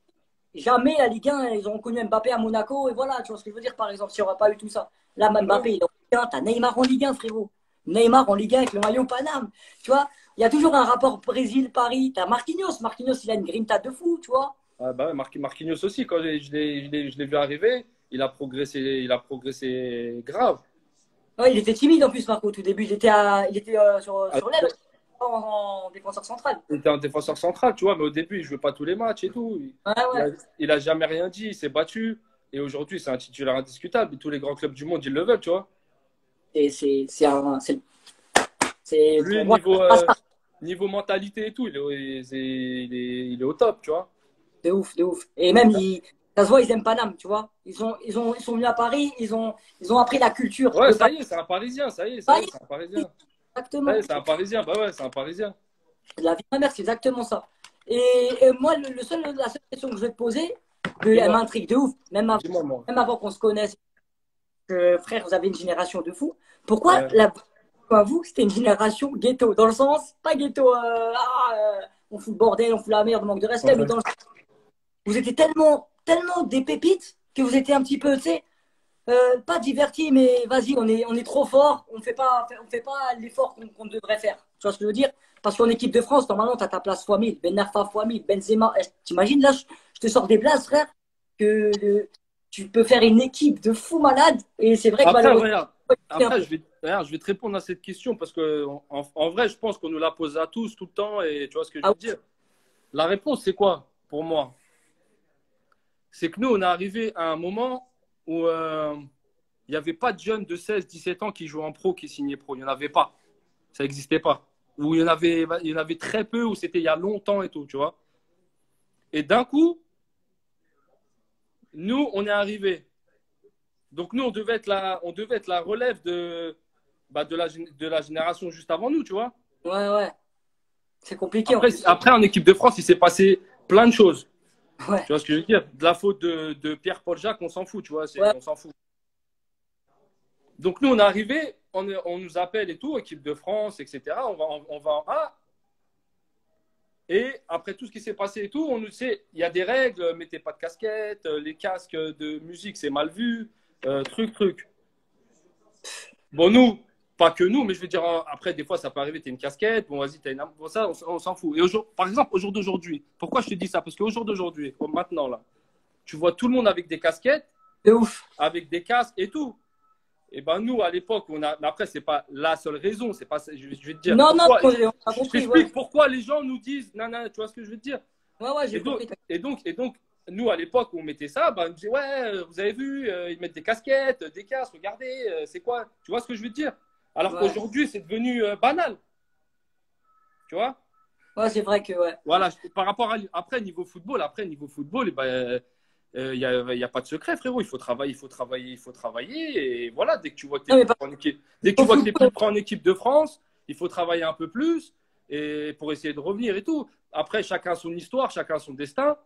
Jamais la Ligue 1, ils ont connu Mbappé à Monaco. Et voilà, tu vois ce que je veux dire, par exemple, s'il n'y aurait pas eu tout ça. Là, Ouais. Mbappé, il est en Ligue 1. T'as Neymar en Ligue 1, frérot. Neymar en Ligue 1 avec le maillot Paname. Tu vois, il y a toujours un rapport Brésil-Paris. T'as Marquinhos. Marquinhos, il a une grinta de fou, tu vois. Ah, bah ouais, Marquinhos aussi, quand je l'ai vu arriver, il a progressé grave. Ouais, il était timide en plus, Marco, au tout début. Il était Ah, sur l'aile, en défenseur central. il était un défenseur central, tu vois, mais au début, il jouait pas tous les matchs et tout. Ouais, ouais. Il a jamais rien dit, il s'est battu. Et aujourd'hui, c'est un titulaire indiscutable. Tous les grands clubs du monde, ils le veulent, tu vois. Et Lui, pour moi, c'est pas ça. niveau mentalité et tout, il est au top, tu vois. De ouf, de ouf. Et même, ça se voit, ils aiment Paname, tu vois. Ils sont venus à Paris, ils ont appris la culture Ouais, de ça Paris. y est, c'est un Parisien, ça y est, Paris, c'est un Parisien. Ça y est, exactement. c'est un Parisien, bah ouais, c'est un Parisien. La vie de ma mère, c'est exactement ça. Et moi, la seule question que je vais te poser, elle Dis-moi, m'intrigue de ouf, dis-moi, moi. même avant qu'on se connaisse, que, frère, vous avez une génération de fous. Pourquoi Ouais. vous, c'était une génération ghetto? Dans le sens, pas ghetto, on fout le bordel, on fout la merde, on manque de respect, mais Ouais. dans le vous étiez tellement des pépites que vous étiez un petit peu, tu sais, pas divertis, mais vas-y, on est trop fort, on fait pas l'effort qu'on devrait faire. Tu vois ce que je veux dire? Parce qu'en équipe de France, normalement, tu as ta place fois 1000, Ben Arfa fois 1000, Benzema. T'imagines, là, je te sors des places, frère, que tu peux faire une équipe de fous malades. Et c'est vrai que Après, malheureusement, regarde, c'est un après peu. regarde, je vais te répondre à cette question parce que en vrai, je pense qu'on nous la pose à tous tout le temps et tu vois ce que je Ah veux dire. La réponse, c'est quoi pour moi? C'est que nous, on est arrivé à un moment où il n'y avait pas de jeunes de 16, 17 ans qui jouaient en pro, qui signaient pro. Il n'y en avait pas. Ça n'existait pas. Ou il y en avait très peu, ou c'était il y a longtemps et tout, tu vois. Et d'un coup, nous, on est arrivé. Donc nous, on devait être la relève de la génération juste avant nous, tu vois. Ouais, ouais. C'est compliqué en plus. Après, en équipe de France, il s'est passé plein de choses. Ouais, Tu vois ce que je veux dire? De la faute de Pierre-Paul Jacques, on s'en fout, tu vois. ouais. On s'en fout. Donc nous, on est arrivé, on nous appelle et tout, équipe de France, etc. On va en A. Et après tout ce qui s'est passé et tout, on nous sait, il y a des règles, mettez pas de casquette, les casques de musique, c'est mal vu, truc. Bon, nous, pas que nous, mais je veux dire, après, des fois, ça peut arriver, tu as une casquette, bon, vas-y, tu as une arme, bon, ça, on s'en fout. Et par exemple, au jour d'aujourd'hui, pourquoi je te dis ça? Parce qu'au jour d'aujourd'hui, comme maintenant, là, tu vois tout le monde avec des casquettes, De ouf. avec des casques et tout. Et ben nous, à l'époque, mais après, c'est pas la seule raison, c'est pas, je vais te dire, Non, non, pourquoi, on a je compris. Ouais, t'explique pourquoi les gens nous disent, non, non, tu vois ce que je veux te dire? ouais, Et j'ai donc, compris. et donc, nous, à l'époque, où on mettait ça, ben, on disait, ouais, vous avez vu, ils mettent des casquettes, des casques, regardez, c'est quoi? Tu vois ce que je veux te dire? Alors Ouais, qu'aujourd'hui, c'est devenu banal, tu vois? ouais, c'est vrai que, ouais. Voilà, par rapport à, après, niveau football, eh ben, y a pas de secret, frérot. Il faut travailler, il faut travailler, il faut travailler. Et voilà, dès que tu vois que tu Non, es mais plus en équipe, dès que tu au vois que t'es football, plus prêt en équipe de France, il faut travailler un peu plus et pour essayer de revenir et tout. Après, chacun a son histoire, chacun a son destin.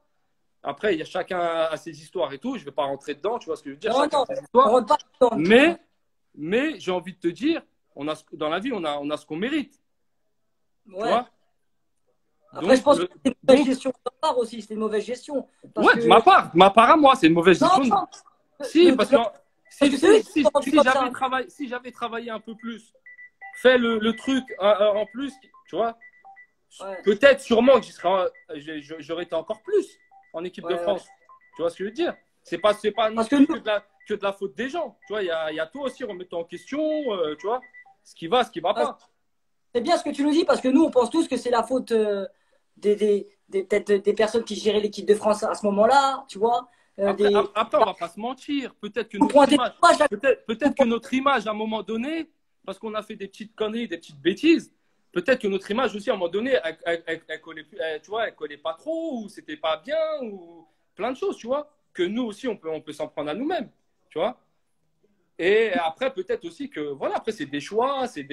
Après, il y a chacun a ses histoires et tout. Je vais pas rentrer dedans, tu vois ce que je veux dire, non, chacun non, a ses on histoires. rentre pas dedans. Mais j'ai envie de te dire, dans la vie, on a ce qu'on mérite, tu Ouais. vois. Après, je Donc, pense que c'est une mauvaise donc, gestion de ta part aussi. C'est une mauvaise gestion. Parce ouais, que, de ma part à moi, c'est une mauvaise non, gestion. non, Si, parce que parce que c'est eux qui sont rendus comme ça. si j'avais travaillé un peu plus, fait le truc en plus, tu vois, Ouais, peut-être, sûrement que j'aurais été encore plus en équipe de ouais, ouais. France. Tu vois ce que je veux dire? C'est pas non Parce que plus nous, que de la faute des gens. Tu vois, il y a toi aussi remettre en question, tu vois, ce qui va ouais, pas. c'est bien ce que tu nous dis, parce que nous, on pense tous que c'est la faute peut-être des personnes qui géraient l'équipe de France à ce moment-là, tu vois. Après, après, on va pas se mentir. Peut-être que Vous notre pointez image, pas chaque peut-être que notre image, à un moment donné, parce qu'on a fait des petites conneries, des petites bêtises, peut-être que notre image aussi, à un moment donné, elle collait, tu vois, elle collait pas trop, ou c'était pas bien, ou plein de choses, tu vois, que nous aussi, on peut s'en prendre à nous-mêmes, tu vois. Et après, peut-être aussi que, voilà, après, c'est des choix, tu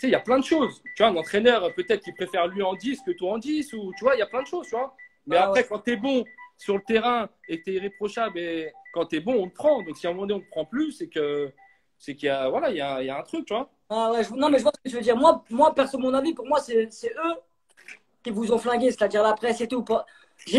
sais, il y a plein de choses. Tu vois, un entraîneur, peut-être qu'il préfère lui en 10 que toi en 10 ou tu vois, il y a plein de choses, tu vois. Mais Ah ouais. après, quand tu es bon sur le terrain et que tu es irréprochable, et quand tu es bon, on te prend. Donc, si à un moment donné, on ne te prend plus, c'est qu'il y a, voilà, il y a un truc, tu vois. Ah ouais, non, mais je vois ce que tu veux dire. Moi perso, mon avis, pour moi, c'est eux qui vous ont flingué, c'est-à-dire la presse et tout.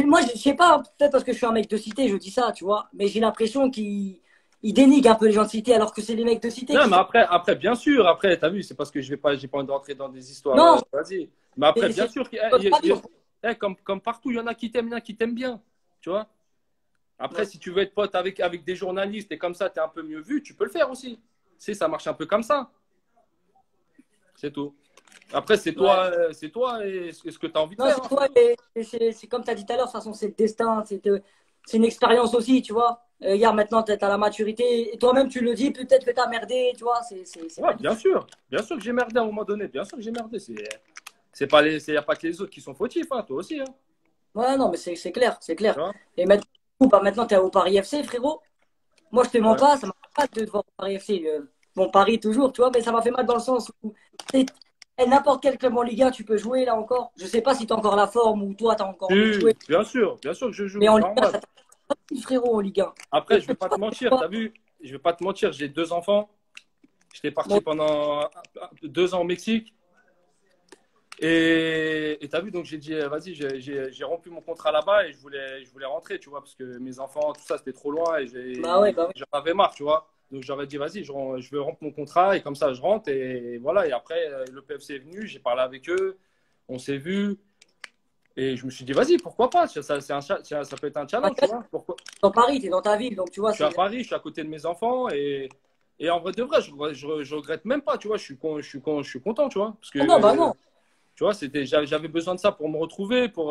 Moi, je sais pas, peut-être parce que je suis un mec de cité, je dis ça, tu vois, mais j'ai l'impression qu'ils dénigrent un peu les gens de cité, alors que c'est les mecs de cité Non, qui mais sont. après, bien sûr, après, tu as vu, c'est parce que j'ai pas envie de rentrer dans des histoires. Non, Vas-y. Mais après, bien c'est sûr, votre avis. comme partout, il y en a qui t'aiment bien, qui t'aiment bien, tu vois. Après, Ouais. si tu veux être pote avec des journalistes et comme ça, tu es un peu mieux vu, tu peux le faire aussi. Ça marche un peu comme ça. C'est tout. Après, Ouais. c'est toi et ce que tu as envie de Non, faire, c'est hein, toi, frérot. et c'est comme tu as dit tout à l'heure, de toute façon, c'est le destin, c'est une expérience aussi, tu vois. Regarde, maintenant, tu as la maturité, et toi-même, tu le dis, peut-être que tu as merdé, tu vois, c'est Ouais, bien magnifique. sûr. Bien sûr que j'ai merdé à un moment donné. Bien sûr que j'ai merdé. C'est pas les, y a pas que les autres qui sont fautifs, hein, toi aussi. Hein, Ouais, non, mais c'est clair, c'est tu clair. vois? Et maintenant, tu es au Paris FC, frérot. Moi, je te mens Ouais. pas, ça m'a fait mal de te voir au Paris FC. Bon, Paris toujours, tu vois, mais ça m'a fait mal dans le sens où n'importe quel club en Ligue 1, tu peux jouer là encore. Je sais pas si tu as encore la forme ou toi, tu as encore envie de jouer. Si, bien sûr que je Mais joue, en c'est Ligue 1, normal. ça t'a fait frérot, en Ligue 1. Après, Et je vais tu pas te vois, mentir, t'as vu? Je vais pas te mentir, j'ai 2 enfants. J'étais bon, parti pendant 2 ans au Mexique. Et t'as vu, donc j'ai dit, vas-y, j'ai rompu mon contrat là-bas et je voulais rentrer, tu vois, parce que mes enfants, tout ça, c'était trop loin et bah ouais, bah ouais. j'en avais marre, tu vois. Donc j'aurais dit, vas-y, je veux rompre mon contrat et comme ça, je rentre et voilà. Et après, le PFC est venu, j'ai parlé avec eux, on s'est vu et je me suis dit, vas-y, pourquoi pas? Ça peut être un Bah, challenge, tu tu vois, vois. Pourquoi? dans Paris, tu es dans ta ville, donc tu vois, Je suis à c'est. Paris, je suis à côté de mes enfants et en vrai de vrai, je regrette même pas, tu vois. Je suis content, tu vois, parce Ah non, bah que non. tu vois, j'avais besoin de ça pour me retrouver, pour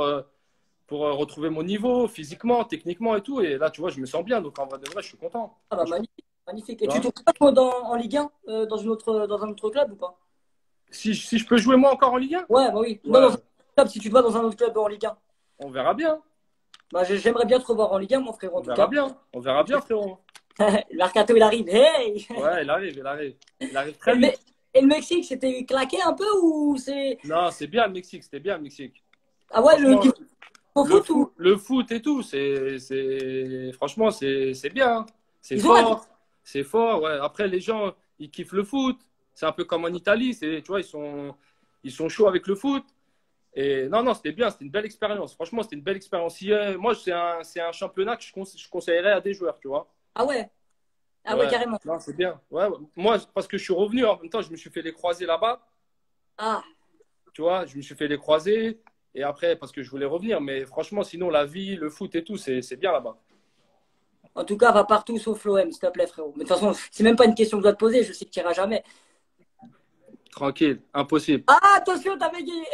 retrouver mon niveau physiquement, techniquement et tout. Et là, tu vois, je me sens bien. Donc, en vrai de vrai, je suis content. Ah bah Franchement, magnifique, magnifique. Et tu tu vois. te retrouves pas en Ligue 1, dans un autre club ou pas? Si je peux jouer moi encore en Ligue 1, Ouais, bah oui. Non, ouais, dans un autre club, si tu te vois dans un autre club en Ligue 1. on verra bien. Bah, j'aimerais bien te revoir en Ligue 1, mon frérot, en On tout verra cas. bien. On verra bien, frérot. Le Mercato, il arrive. Hey! Ouais, il arrive, il arrive. Il arrive Et très vite. et le Mexique, c'était claqué un peu ou c'est. Non, c'est bien le Mexique. C'était bien le Mexique. Ah ouais, le Franchement, niveau au foot ou. le foot et tout, franchement, c'est bien. C'est Ils ont la. fort. C'est fort, ouais. Après, les gens, ils kiffent le foot. C'est un peu comme en Italie. Tu vois, ils sont chauds avec le foot. Et non, non, c'était bien. C'était une belle expérience. Franchement, c'était une belle expérience. Moi, c'est un championnat que je conseillerais à des joueurs, tu vois. Ah ouais. Ah ouais, Ouais, carrément. non, c'est bien. Ouais, ouais. Moi, parce que je suis revenu, en même temps, je me suis fait les croisés là-bas. Ah, Tu vois, je me suis fait les croisés. Et après, parce que je voulais revenir. Mais franchement, sinon, la vie, le foot et tout, c'est bien là-bas. en tout cas, va partout sauf l'OM, s'il te plaît, frérot. Mais de toute façon, c'est même pas une question que je dois te poser, je sais que tu iras jamais. Tranquille, impossible. Ah, attention, t'as bégayé.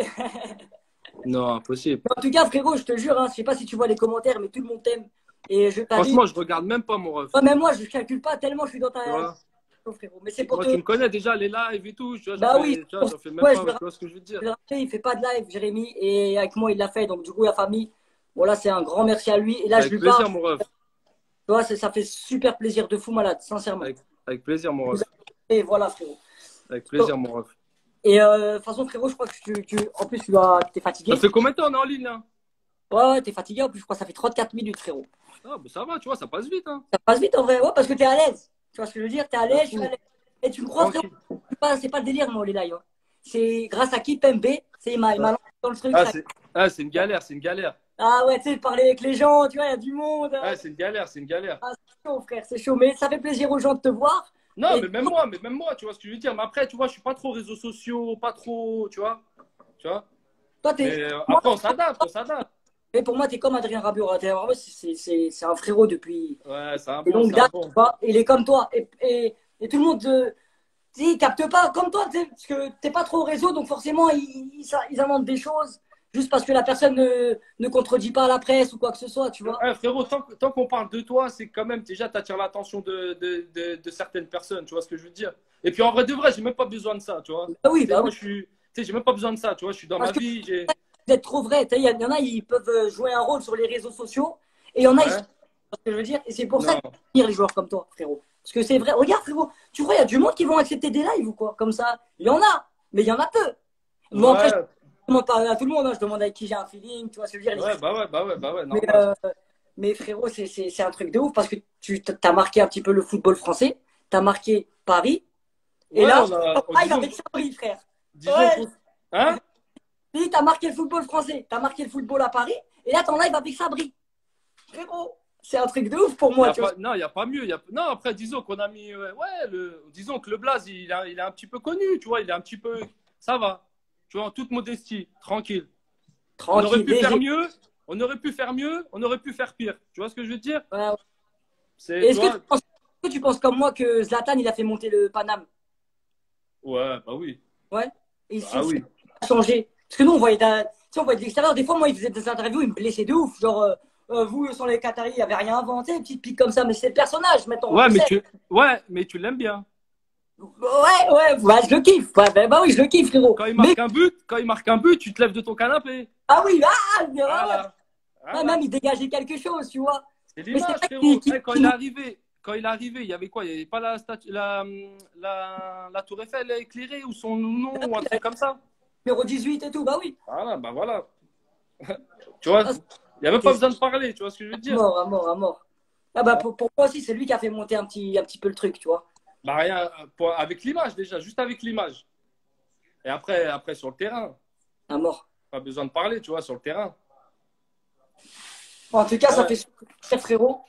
Non, impossible. En tout cas, frérot, je te jure, hein, je sais pas si tu vois les commentaires, mais tout le monde t'aime. Et je t'invite. Franchement, je regarde même pas mon ref. Ouais, même moi, je calcule pas tellement je suis dans ta Tu vois, frérot. Mais c'est pour moi, te. tu me connais déjà, les lives et tout. Tu vois, Bah oui, j'en fais même ouais, pas. Tu vois ce que je veux te dire? je le rappelle, il fait pas de live, Jérémy, et avec moi, il l'a fait. Donc, du coup, la famille, voilà, c'est un grand merci à lui. Et là, je Avec lui parle. plaisir, mon ref. Tu vois, ça fait super plaisir de fou malade, sincèrement. Avec plaisir, mon ref. Et voilà, frérot. Avec plaisir, mon ref. Et de toute façon, frérot, je crois que en plus, t'es Ça fatigué. fait combien de temps on est en ligne, là? Ouais, ouais, t'es fatigué. En plus, je crois que ça fait 34 minutes, frérot. Ah, bah, ça va, tu vois, ça passe vite, hein. Ça passe vite en vrai, ouais, parce que t'es à l'aise. Tu vois ce que je veux dire? T'es à De l'aise, je suis fou. à l'aise. Et tu me crois, frérot, Tranquille. c'est pas le délire, moi, les lives, hein. C'est grâce à Kipembe, il m'a lancé dans le truc. Ah, c'est une galère, c'est une galère. Ah ouais, tu sais, parler avec les gens, tu vois, il y a du monde. Ah, c'est une galère, c'est une galère. Ah, c'est chaud, frère, c'est chaud. Mais ça fait plaisir aux gens de te voir. Non, Et mais même moi, tu vois ce que je veux dire. Mais après, tu vois, je suis pas trop réseaux sociaux, pas trop, tu vois. Tu vois. toi, Mais moi, après, on s'adapte, on s'adapte. mais pour moi, t'es comme Adrien Rabiot. C'est un frérot depuis Ouais, c'est un de bon, longue c'est un date, tu bon. vois. Il est comme toi. Et tout le monde, tu sais, il capte pas comme toi, tu sais, parce que t'es pas trop au réseau, donc forcément, ils inventent des choses juste parce que la personne ne contredit pas la presse ou quoi que ce soit, tu vois. Ouais, frérot, tant qu'on parle de toi, c'est quand même déjà, tu attires l'attention de certaines personnes, tu vois ce que je veux dire. Et puis en vrai de vrai, j'ai même pas besoin de ça, tu vois. Bah oui, Tu sais, bah oui. moi, tu sais, j'ai même pas besoin de ça, tu vois. Je suis dans ma Parce que vie, j'ai. vous êtes trop vrai. Tu sais, il y en a, ils peuvent jouer un rôle sur les réseaux sociaux, et il y en a, ils sont. Ouais, Ce que je veux dire. Et c'est pour ça non. que je les joueurs comme toi, frérot. Parce que c'est vrai. Regarde, frérot, tu crois, il y a du monde qui vont accepter des lives ou quoi? Comme ça. Il y en a, mais il y en a peu. Moi, après, je Ouais, ne demande pas à tout le monde, hein. Je demande avec qui j'ai un feeling, tu vois ce que je veux dire. ouais, bah ouais, bah ouais, bah ouais, Mais, normal. mais frérot, c'est un truc de ouf parce que tu as marqué un petit peu le football français, tu as marqué Paris, et Ouais, là, on a. ton live avec Sabri, frère. Disons Ouais, qu'on. Hein? tu as marqué le football français, tu as marqué le football à Paris, et là, ton live avec Sabri. Frérot, c'est un truc de ouf pour Y moi, a tu vois. pas, non, il n'y a pas mieux. Non, après, disons qu'on a mis. Ouais, disons que le Blaze, il est un petit peu connu, tu vois. Il est un petit peu. Ça va. Tu vois, en toute modestie, tranquille. On aurait Tranquille, pu faire léger. mieux. On aurait pu faire mieux. On aurait pu faire pire. Tu vois ce que je veux dire? Ouais, ouais. C'est, Et tu vois. est-ce que tu penses comme moi que Zlatan, il a fait monter le Paname? Ouais, bah oui. Ouais. Et Bah c'est oui. a changé. Parce que nous, tu sais, on voyait de l'extérieur. Des fois, moi, il faisait des interviews, il me blessait de ouf. Genre, vous, sans les Qataris, il n'y avait rien inventé, petite pique comme ça. Mais c'est le personnage, maintenant, Ouais, je sais. ouais, mais tu l'aimes bien. Ouais, ouais, bah, je le kiffe. Ouais, bah oui, je le kiffe, frérot. Mais, Quand il marque un but, tu te lèves de ton canapé. ah oui, ah, ouais, ouais. Voilà. Ouais, Voilà. même, il dégageait quelque chose, tu vois. C'est Mais c'est l'image, vrai frérot. Eh, quand il est arrivé, il y avait quoi? Il n'y avait pas la Tour Eiffel éclairée ou son nom ou un truc comme ça. numéro 18 et tout, bah oui. Voilà, bah voilà. Tu vois, Ah, il n'y a même pas c'est besoin de parler, tu vois ce que je veux à dire? mort, à mort, à mort. Ah bah, pour moi aussi, c'est lui qui a fait monter un petit peu le truc, tu vois. Bah rien, avec l'image déjà, juste avec l'image. Et après sur le terrain, À mort. pas besoin de parler, tu vois, sur le terrain. Bon, en tout cas, ça Ouais. fait super plaisir, frérot.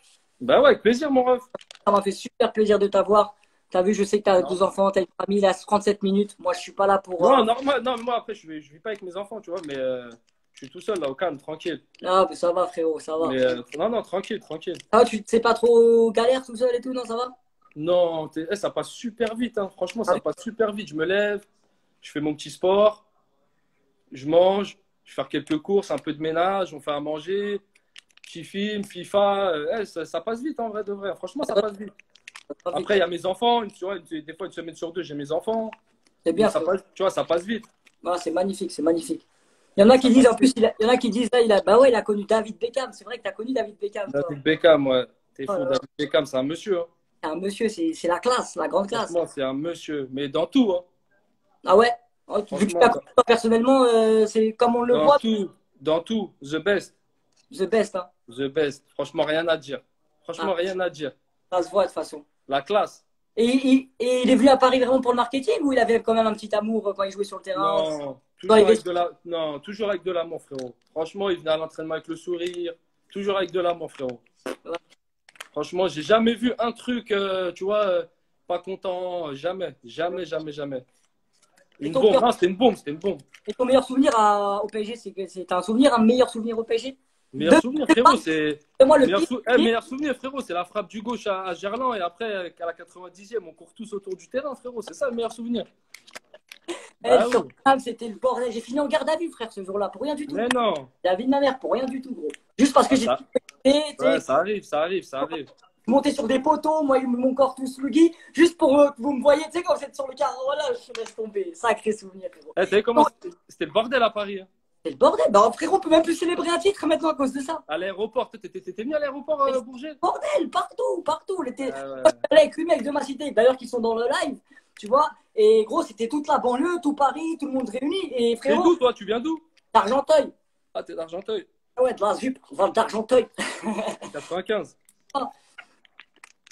Bah ouais, avec plaisir, mon ref. Ça m'a fait super plaisir de t'avoir. T'as vu, je sais que t'as deux Normal. enfants, t'as une famille, là, 37 minutes. Moi, je suis pas là pour. Non, normal. Non, mais moi après, je vis pas avec mes enfants, tu vois, mais je suis tout seul là au calme, tranquille. Ah, mais ça va, frérot, ça va. Mais non, non, tranquille, tranquille. Ça va, tu sais pas trop galère tout seul et tout, non, ça va? Non, ça passe super vite, hein. Franchement, Ah, ça passe super vite. Je me lève, je fais mon petit sport, je mange, je fais quelques courses, un peu de ménage, on fait à manger, petit film, FIFA. Ça passe vite en vrai de vrai. Franchement, ça passe vite. ça va vite. Après, il y a mes enfants, tu vois, des fois une semaine sur deux, j'ai mes enfants. C'est Donc bien, ça frérot. passe, tu vois, ça passe vite. Ah, c'est magnifique, c'est magnifique. Il y en a qui Ça disent, passe en plus, vite. il y en a qui disent, là, bah ouais, il a connu David Beckham. C'est vrai que t'as connu David Beckham, toi. David Beckham, ouais. T'es Oh là fou, là. David Beckham, c'est un monsieur, hein. C'est un monsieur, c'est la classe, la grande classe. Franchement, c'est un monsieur. Mais dans tout, hein. Ah ouais? Oh, vu que tu Franchement, l'as connu, toi, personnellement, c'est comme on le dans voit, tout, dans tout, the best, the best, hein. the best. Franchement, rien à dire. Franchement, Ah, rien à dire. ça se voit de toute façon. La classe. Et il est venu à Paris vraiment pour le marketing ou il avait quand même un petit amour quand il jouait sur le terrain? Non, Dans les vestiaires. non, toujours avec de l'amour, frérot. Franchement, il venait à l'entraînement avec le sourire. Toujours avec de l'amour, frérot. Franchement, j'ai jamais vu un truc, tu vois, pas content. Jamais, jamais, jamais, jamais. Et Une ton bombe. meilleur, Non, c'était une bombe, c'était une bombe. et ton meilleur souvenir au PSG, c'est un souvenir, un meilleur souvenir au PSG? Meilleur Deux, souvenir, frérot, c'est. moi le pire. Meilleur souvenir, frérot, c'est la frappe du gauche à Gerland et après, à la 90e, on court tous autour du terrain, frérot. C'est ça le meilleur souvenir. Bah Sur oui. table, c'était le bordel. J'ai fini en garde à vue, frère, ce jour-là, pour rien du tout. Mais non. La vie de ma mère, pour rien du tout, gros. Juste parce que Ah, j'étais, ça, tu ouais, sais, ça arrive, ça arrive, ça arrive. monté sur des poteaux, moi, mon corps tout sluggy, juste pour que vous me voyez, tu sais, quand vous êtes sur le carreau, voilà, je laisse tomber. Sacré souvenir, frérot. Eh, t'as vu comment c'était le bordel à Paris, hein. C'est le bordel. Bah, frérot, on peut même plus célébrer un titre maintenant à cause de ça. À l'aéroport, t'étais venu à l'aéroport, Bourget? Bordel, partout, partout. Ah Moi, ouais. je parlais avec 8 mecs de ma cité, d'ailleurs, qui sont dans le live, tu vois. Et gros, c'était toute la banlieue, tout Paris, tout le monde réuni. Et T'es frérot, d'où, toi? Tu viens d'où? d'Argenteuil. Ah, t'es d'Argenteuil. Ah ouais, de la ZUP, Val d'Argenteuil. 95.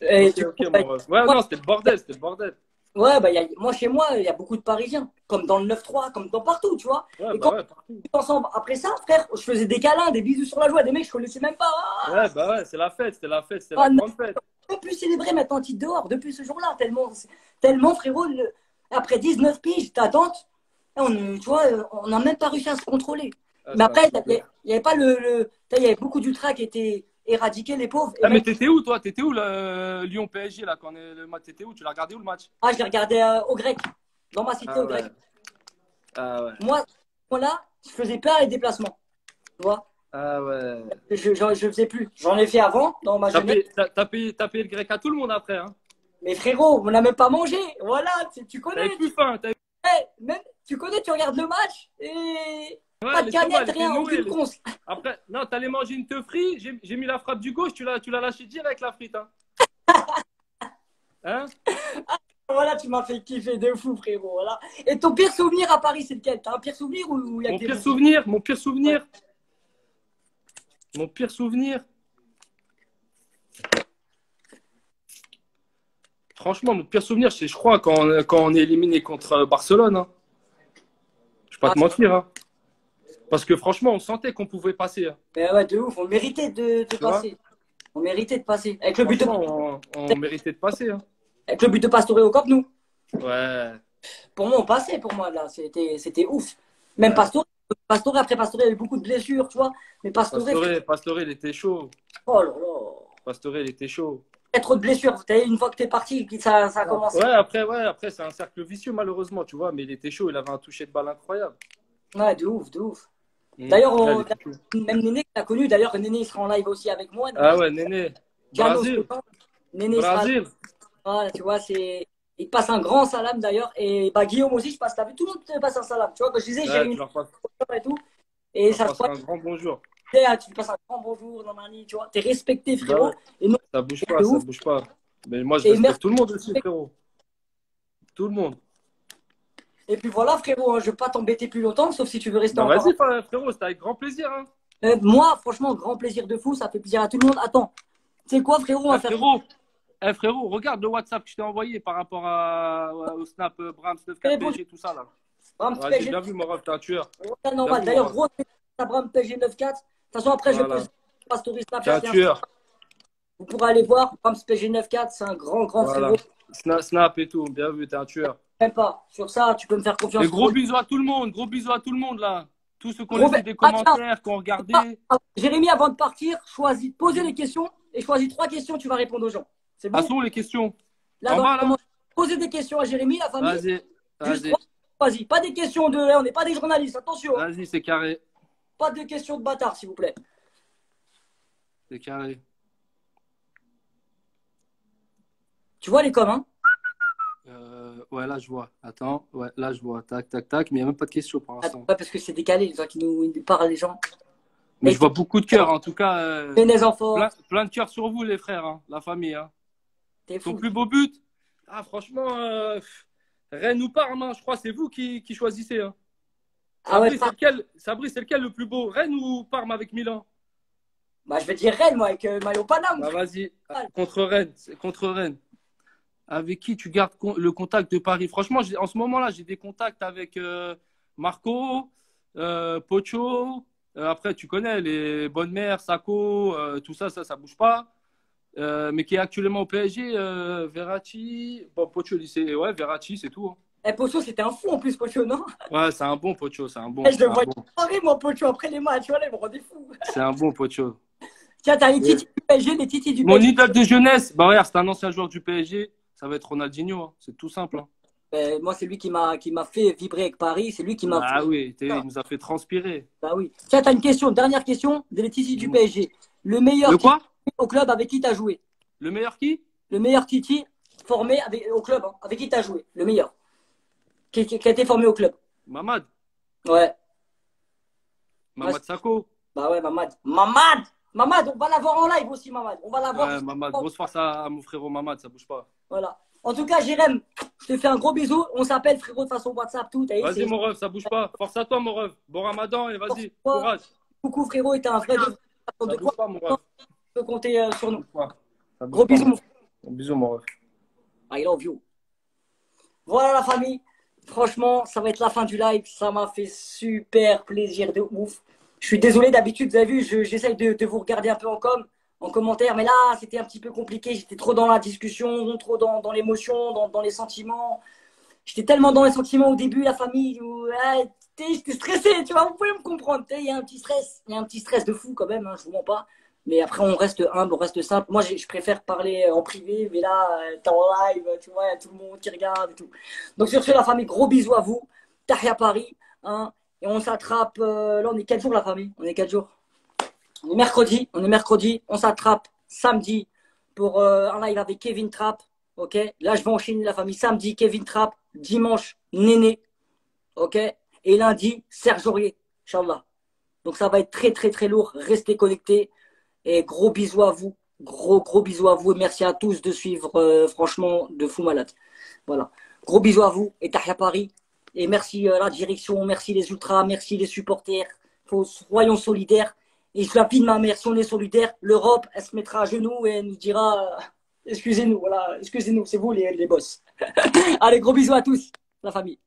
Et Ok, ok, mon ref. Ouais, non, c'était le bordel, c'était le bordel. ouais, bah, moi, chez moi, il y a beaucoup de Parisiens, comme dans le 9-3, comme dans partout, tu vois. Ouais, Et bah quand ouais, partout. on est ensemble, après ça, frère, je faisais des câlins, des bisous sur la joie, des mecs que je connaissais même pas. Ouais, bah ouais, c'est la fête, c'était la fête, c'était Ah, la non, grande fête. on peut plus célébrer maintenant un titre dehors, depuis ce jour-là, tellement frérot, après 19 piges, ta tante, tu vois, on n'a même pas réussi à se contrôler. Ah, Mais c'est un après, truc de ouf. il n'y avait pas il y avait beaucoup d'ultra qui étaient éradiqués, les pauvres. Et Ah, mais même, t'étais où, toi? T'étais où, le Lyon PSG, là, quand on est le match? T'étais où? Tu l'as regardé où, le match? je les regardais au grec, dans ma cité Ah au grec. ouais. Ah ouais. Moi, là, je faisais pas les déplacements, tu vois. Ah ouais. Je faisais plus. J'en ai fait avant, dans ma jeunesse. T'as payé le grec à tout le monde après, hein? Mais frérot, on n'a même pas mangé. Voilà, tu connais. T'avais plus faim. Même, tu connais, tu regardes le match et Ouais, pas de l'estomac, canette, elle était rien, nouée. aucune conce. Après, non, t'allais manger une teuf frite. J'ai mis la frappe du gauche. Tu l'as lâché direct, la frite, hein? Hein? Voilà, tu m'as fait kiffer de fou, frérot. Voilà. Et ton pire souvenir à Paris, c'est lequel? T'as un pire souvenir ou il y a que Mon des pire bons souvenir, mon pire Ouais. souvenir, mon pire souvenir. Franchement, mon pire souvenir, c'est, je crois, quand on est éliminé contre Barcelone, hein. Je vais pas Ah, te mentir, hein. Parce que franchement, on sentait qu'on pouvait passer, hein. mais ouais, de ouf. On méritait de Tu vois? passer. On méritait de passer. Franchement, on méritait de passer, hein. Avec le but de Pastore au Camp Nou. Ouais, Pour moi, on passait, pour moi, là. C'était ouf. Même ouais. Pastore, après Pastore, il y a eu beaucoup de blessures, tu vois. Mais Pastore, Pastore, il était chaud. oh là là. Pastore, il était chaud. Il y a trop de blessures. Une fois que t'es parti, ça a commencé. Ouais, après, c'est un cercle vicieux, malheureusement, tu vois. Mais il était chaud, il avait un toucher de balle incroyable. Ouais, de ouf, de ouf. D'ailleurs, Ouais, il était chaud. même Néné, que t'as connu, d'ailleurs, Néné, il sera en live aussi avec moi. Ah ouais, Néné. Giannos Brésil. Coton. Néné sera là. Brésil. Voilà, tu vois, il passe un grand salam d'ailleurs. Et bah, Guillaume aussi, je passe, t'as vu, tout le monde te passe un salam. Tu vois, quand je disais, Ouais, Jérémy tu leur passes, et tout. tu Et leur ça se passes passe, un grand bonjour. tu passes un grand bonjour dans Mani, tu vois. T'es respecté, Bah frérot. ouais, Et non, ça bouge de pas, ça ouf. bouge pas. Mais moi, je Et merci. respecte tout le monde aussi, frérot. Tout le monde. Et puis voilà, frérot, hein, je vais pas t'embêter plus longtemps, sauf si tu veux rester Bah encore. vas-y, frérot, c'était avec grand plaisir, hein. Moi, franchement, grand plaisir de fou, ça fait plaisir à tout le monde. Attends, tu sais quoi, frérot, on va faire. Frérot, regarde le WhatsApp que je t'ai envoyé par rapport au Snap Brahms 94 PSG, tout ça, là. Brahms Vas-y, PSG, bien vu, mon ref, t'es un tueur. c'est Bien normal. vu, mon D'ailleurs, ref. gros, Brahms PSG 94. De toute façon, après, je vais Voilà. poser Pastori T'es un Snapchat. tueur. Vous pourrez aller voir. Brahms PSG 94, c'est un grand, grand Voilà. frérot. Snap et tout, bien vu, t'es un tueur. Même pas. Sur ça, tu peux me faire confiance. Et gros bisous à tout le monde, gros bisous à tout le monde, là. Tous ceux qui ont Gros laissé des Ah, tiens, commentaires, qui ont regardé. Jérémy, avant de partir, posez les questions et choisis 3 questions, tu vas répondre aux gens. C'est Ah, bon? sont les questions. Là, En dans bas, les là? commentaires, posez des questions à Jérémy, la famille. Vas-y, Juste vas-y, 3, choisis. Pas des questions on n'est pas des journalistes, attention. Hein. vas-y, c'est carré. Pas de questions de bâtard, s'il vous plaît. C'est carré. Tu vois les coms, hein? Ouais, là, je vois. Attends, ouais, là, je vois. Tac, tac, tac. Mais il n'y a même pas de questions pour l'instant. Ouais, parce que c'est décalé, les gens qui nous parlent, les gens. Mais Et je vois beaucoup de cœurs, en tout cas. les enfants, Plein de cœurs sur vous, les frères, hein, la famille. Hein. t'es Ton fou. plus beau but? Ah, franchement, Rennes ou Parme, hein, je crois, c'est vous qui choisissez. Hein. Ah ouais, Sabri, c'est lequel le plus beau? Rennes ou Parme avec Milan? bah, je vais dire Rennes, moi, avec maillot Paname. Bah, vas-y, contre Rennes. C'est contre Rennes. Avec qui tu gardes le contact de Paris? Franchement, en ce moment-là, j'ai des contacts avec Marco, Pocho. Après, tu connais les Bonnes Mères, Sako, tout ça, ça bouge pas. Mais qui est actuellement au PSG, Verratti. Bon, Pocho, c'est ouais, Verratti, c'est tout, hein. Eh, Pocho, c'était un fou en plus, Pocho, non? Ouais, c'est un bon Pocho, c'est un bon. Eh, je C'est le un voyais bon, parler, moi, Pocho, après les matchs, voilà, il me rendait fou. c'est un bon Pocho. Tiens, t'as les titis du PSG, les titis du Mon PSG. idole de jeunesse, bah regarde, c'est un ancien joueur du PSG. Ça va être Ronaldinho, hein. C'est tout simple, hein. Moi, c'est lui qui m'a fait vibrer avec Paris, c'est lui qui m'a fait. Ah oui, il nous a fait transpirer. Bah oui. Tiens, t'as une question, dernière question, des titis du Dis-moi. PSG. Le meilleur Le titi quoi? au club avec qui t'as joué? Le meilleur qui? Le meilleur titi formé au club, hein, avec qui t'as joué? Le meilleur. Qui a été formé au club. Mamad. Ouais. Ouais, Mamad Sako. bah ouais, Mamad. Mamad! Mamad, on va l'avoir en live aussi, Mamad. On va l'avoir. Ouais, Mamad. Grosse force à mon frérot Mamad, ça bouge pas. Voilà. En tout cas, Jérém, je te fais un gros bisou. On s'appelle, frérot, de façon WhatsApp, tout. Vas-y, mon ref, ça bouge pas. Force à toi, mon ref. Bon ramadan et vas-y, courage. Coucou, frérot, et t'es un vrai Ça de bouge quoi pas, mon tu ref. peux compter sur Ça nous. bouge pas. Ça Gros bouge pas, bisous, mon mon frère. Bisous, mon ref. I love you. Voilà la famille. Franchement, ça va être la fin du live. Ça m'a fait super plaisir de ouf. Je suis désolé, d'habitude, vous avez vu, j'essaye de vous regarder un peu en commentaire. Mais là, c'était un petit peu compliqué. J'étais trop dans la discussion, trop dans l'émotion, dans les sentiments. J'étais tellement dans les sentiments au début, la famille. J'étais stressé, tu vois. Vous pouvez me comprendre. Il y a un petit stress. Il y a un petit stress de fou quand même, hein, je vous mens pas. Mais après, on reste humble, on reste simple. Moi, je préfère parler en privé, mais là, t'es en live, tu vois, il y a tout le monde qui regarde et tout. Donc, sur ce, la famille, gros bisous à vous. Tahia Paris, hein. Et on s'attrape. Là, on est 4 jours, la famille. On est 4 jours. On est mercredi. On est mercredi. On s'attrape samedi pour un live avec Kevin Trapp. Ok. Là, je vais enchaîner la famille. Samedi, Kevin Trapp. Dimanche, Néné. Ok. Et lundi, Serge Aurier. Inch'Allah. Donc, ça va être très, très, très lourd. Restez connectés. Et gros bisous à vous. Gros bisous à vous. Et merci à tous de suivre, franchement, de fou malade. Voilà. Gros bisous à vous. Et Tahia Paris. Et merci la direction. Merci les ultras. Merci les supporters. Soyons solidaires. Et je lapide ma mère. Si on est solidaire, l'Europe, elle se mettra à genoux et elle nous dira excusez-nous. Voilà. Excusez-nous. C'est vous les boss. Allez, gros bisous à tous, la famille.